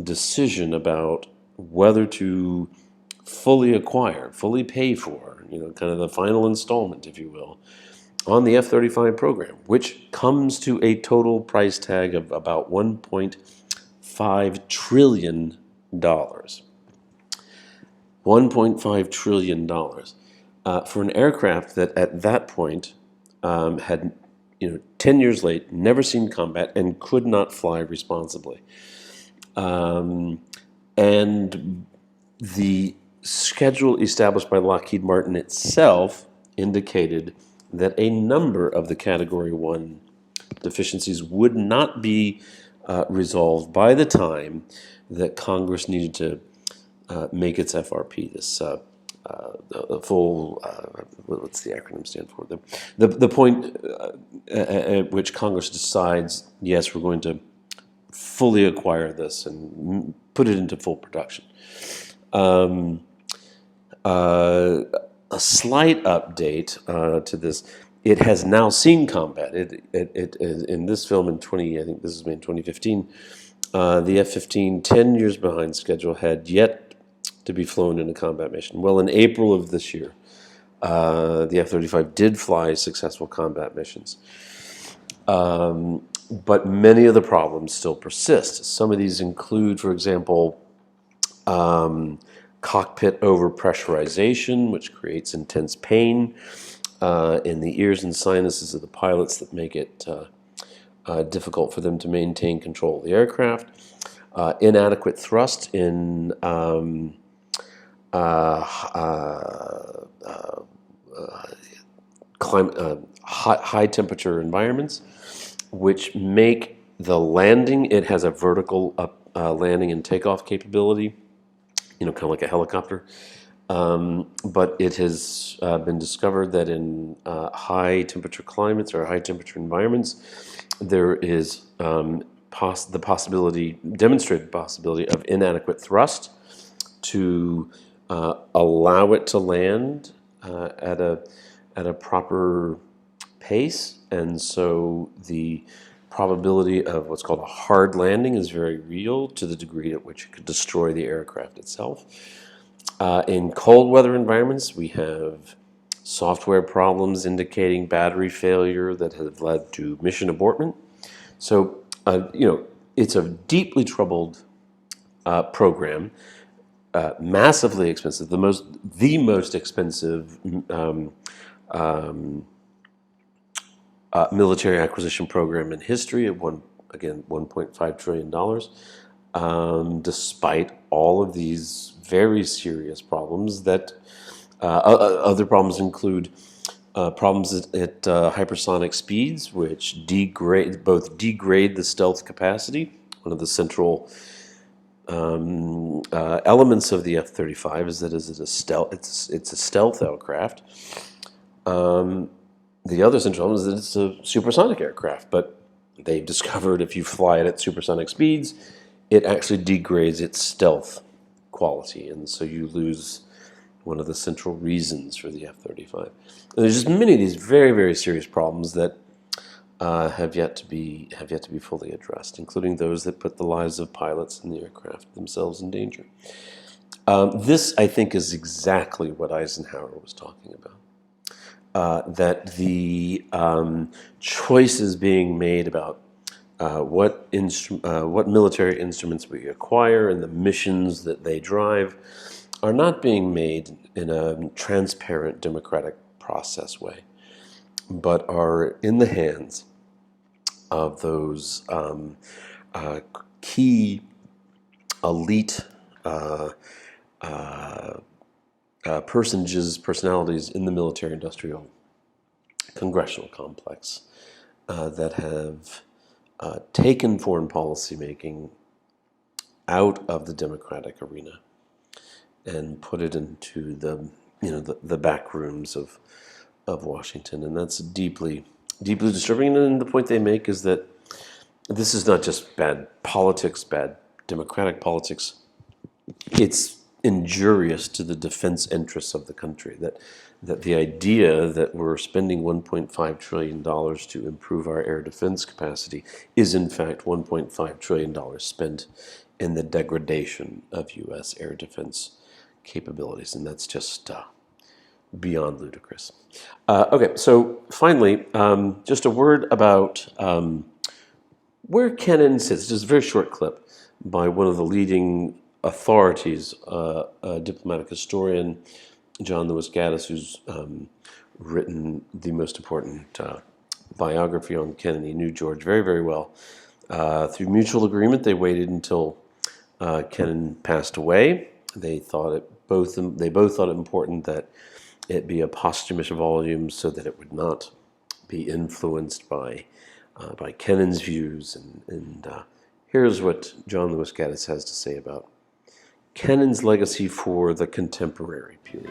decision about whether to fully acquire, fully pay for, kind of the final installment, if you will, on the F-35 program, which comes to a total price tag of about $1.5 trillion. $1.5 trillion for an aircraft that at that point had, 10 years late, never seen combat, and could not fly responsibly. And the schedule established by Lockheed Martin itself indicated that a number of the Category 1 deficiencies would not be resolved by the time that Congress needed to make its FRP, this full, what's the acronym stand for? The point at which Congress decides, yes, we're going to fully acquire this and put it into full production. A slight update to this: it has now seen combat. It in this film I think this is made in 2015. The F-15, 10 years behind schedule, had yet to be flown in a combat mission. Well, in April of this year, the F-35 did fly successful combat missions. But many of the problems still persist. Some of these include, for example, cockpit overpressurization, which creates intense pain in the ears and sinuses of the pilots that make it difficult for them to maintain control of the aircraft. Inadequate thrust in high temperature environments, which make the landing, it has a vertical landing and takeoff capability, kind of like a helicopter. But it has been discovered that in high temperature climates or high temperature environments, there is demonstrated possibility of inadequate thrust to allow it to land at a proper pace, and so the probability of what's called a hard landing is very real, to the degree at which it could destroy the aircraft itself. In cold weather environments, we have software problems indicating battery failure that have led to mission abortment. So, it's a deeply troubled program, massively expensive, the most expensive military acquisition program in history at $1.5 trillion, despite all of these very serious problems. That other problems include problems at hypersonic speeds, which degrade the stealth capacity. One of the central elements of the F-35 is that it's a stealth aircraft. The other central element is that it's a supersonic aircraft, but they've discovered if you fly it at supersonic speeds, it actually degrades its stealth quality, and so you lose one of the central reasons for the F-35. And there's just many of these very, very serious problems that have yet to be fully addressed, including those that put the lives of pilots and the aircraft themselves in danger. This, I think, is exactly what Eisenhower was talking about. That the choices being made about what military instruments we acquire and the missions that they drive are not being made in a transparent democratic process way, but are in the hands of those key elite personalities in the military-industrial congressional complex that have taken foreign policy making out of the democratic arena and put it into the back rooms of Washington, and that's deeply disturbing. And the point they make is that this is not just bad politics, bad democratic politics. It's injurious to the defense interests of the country. That the idea that we're spending $1.5 trillion to improve our air defense capacity is in fact $1.5 trillion spent in the degradation of U.S. air defense capabilities, and that's just beyond ludicrous. Okay, so finally, just a word about where Kennan sits. Just a very short clip by one of the leading authorities, a diplomatic historian, John Lewis Gaddis, who's written the most important biography on Kennan. He knew George very, very well. Through mutual agreement, they waited until Kennan passed away. They both thought it important that it be a posthumous volume so that it would not be influenced by Kennan's views. And here's what John Lewis Gaddis has to say about Kennan's legacy for the contemporary period.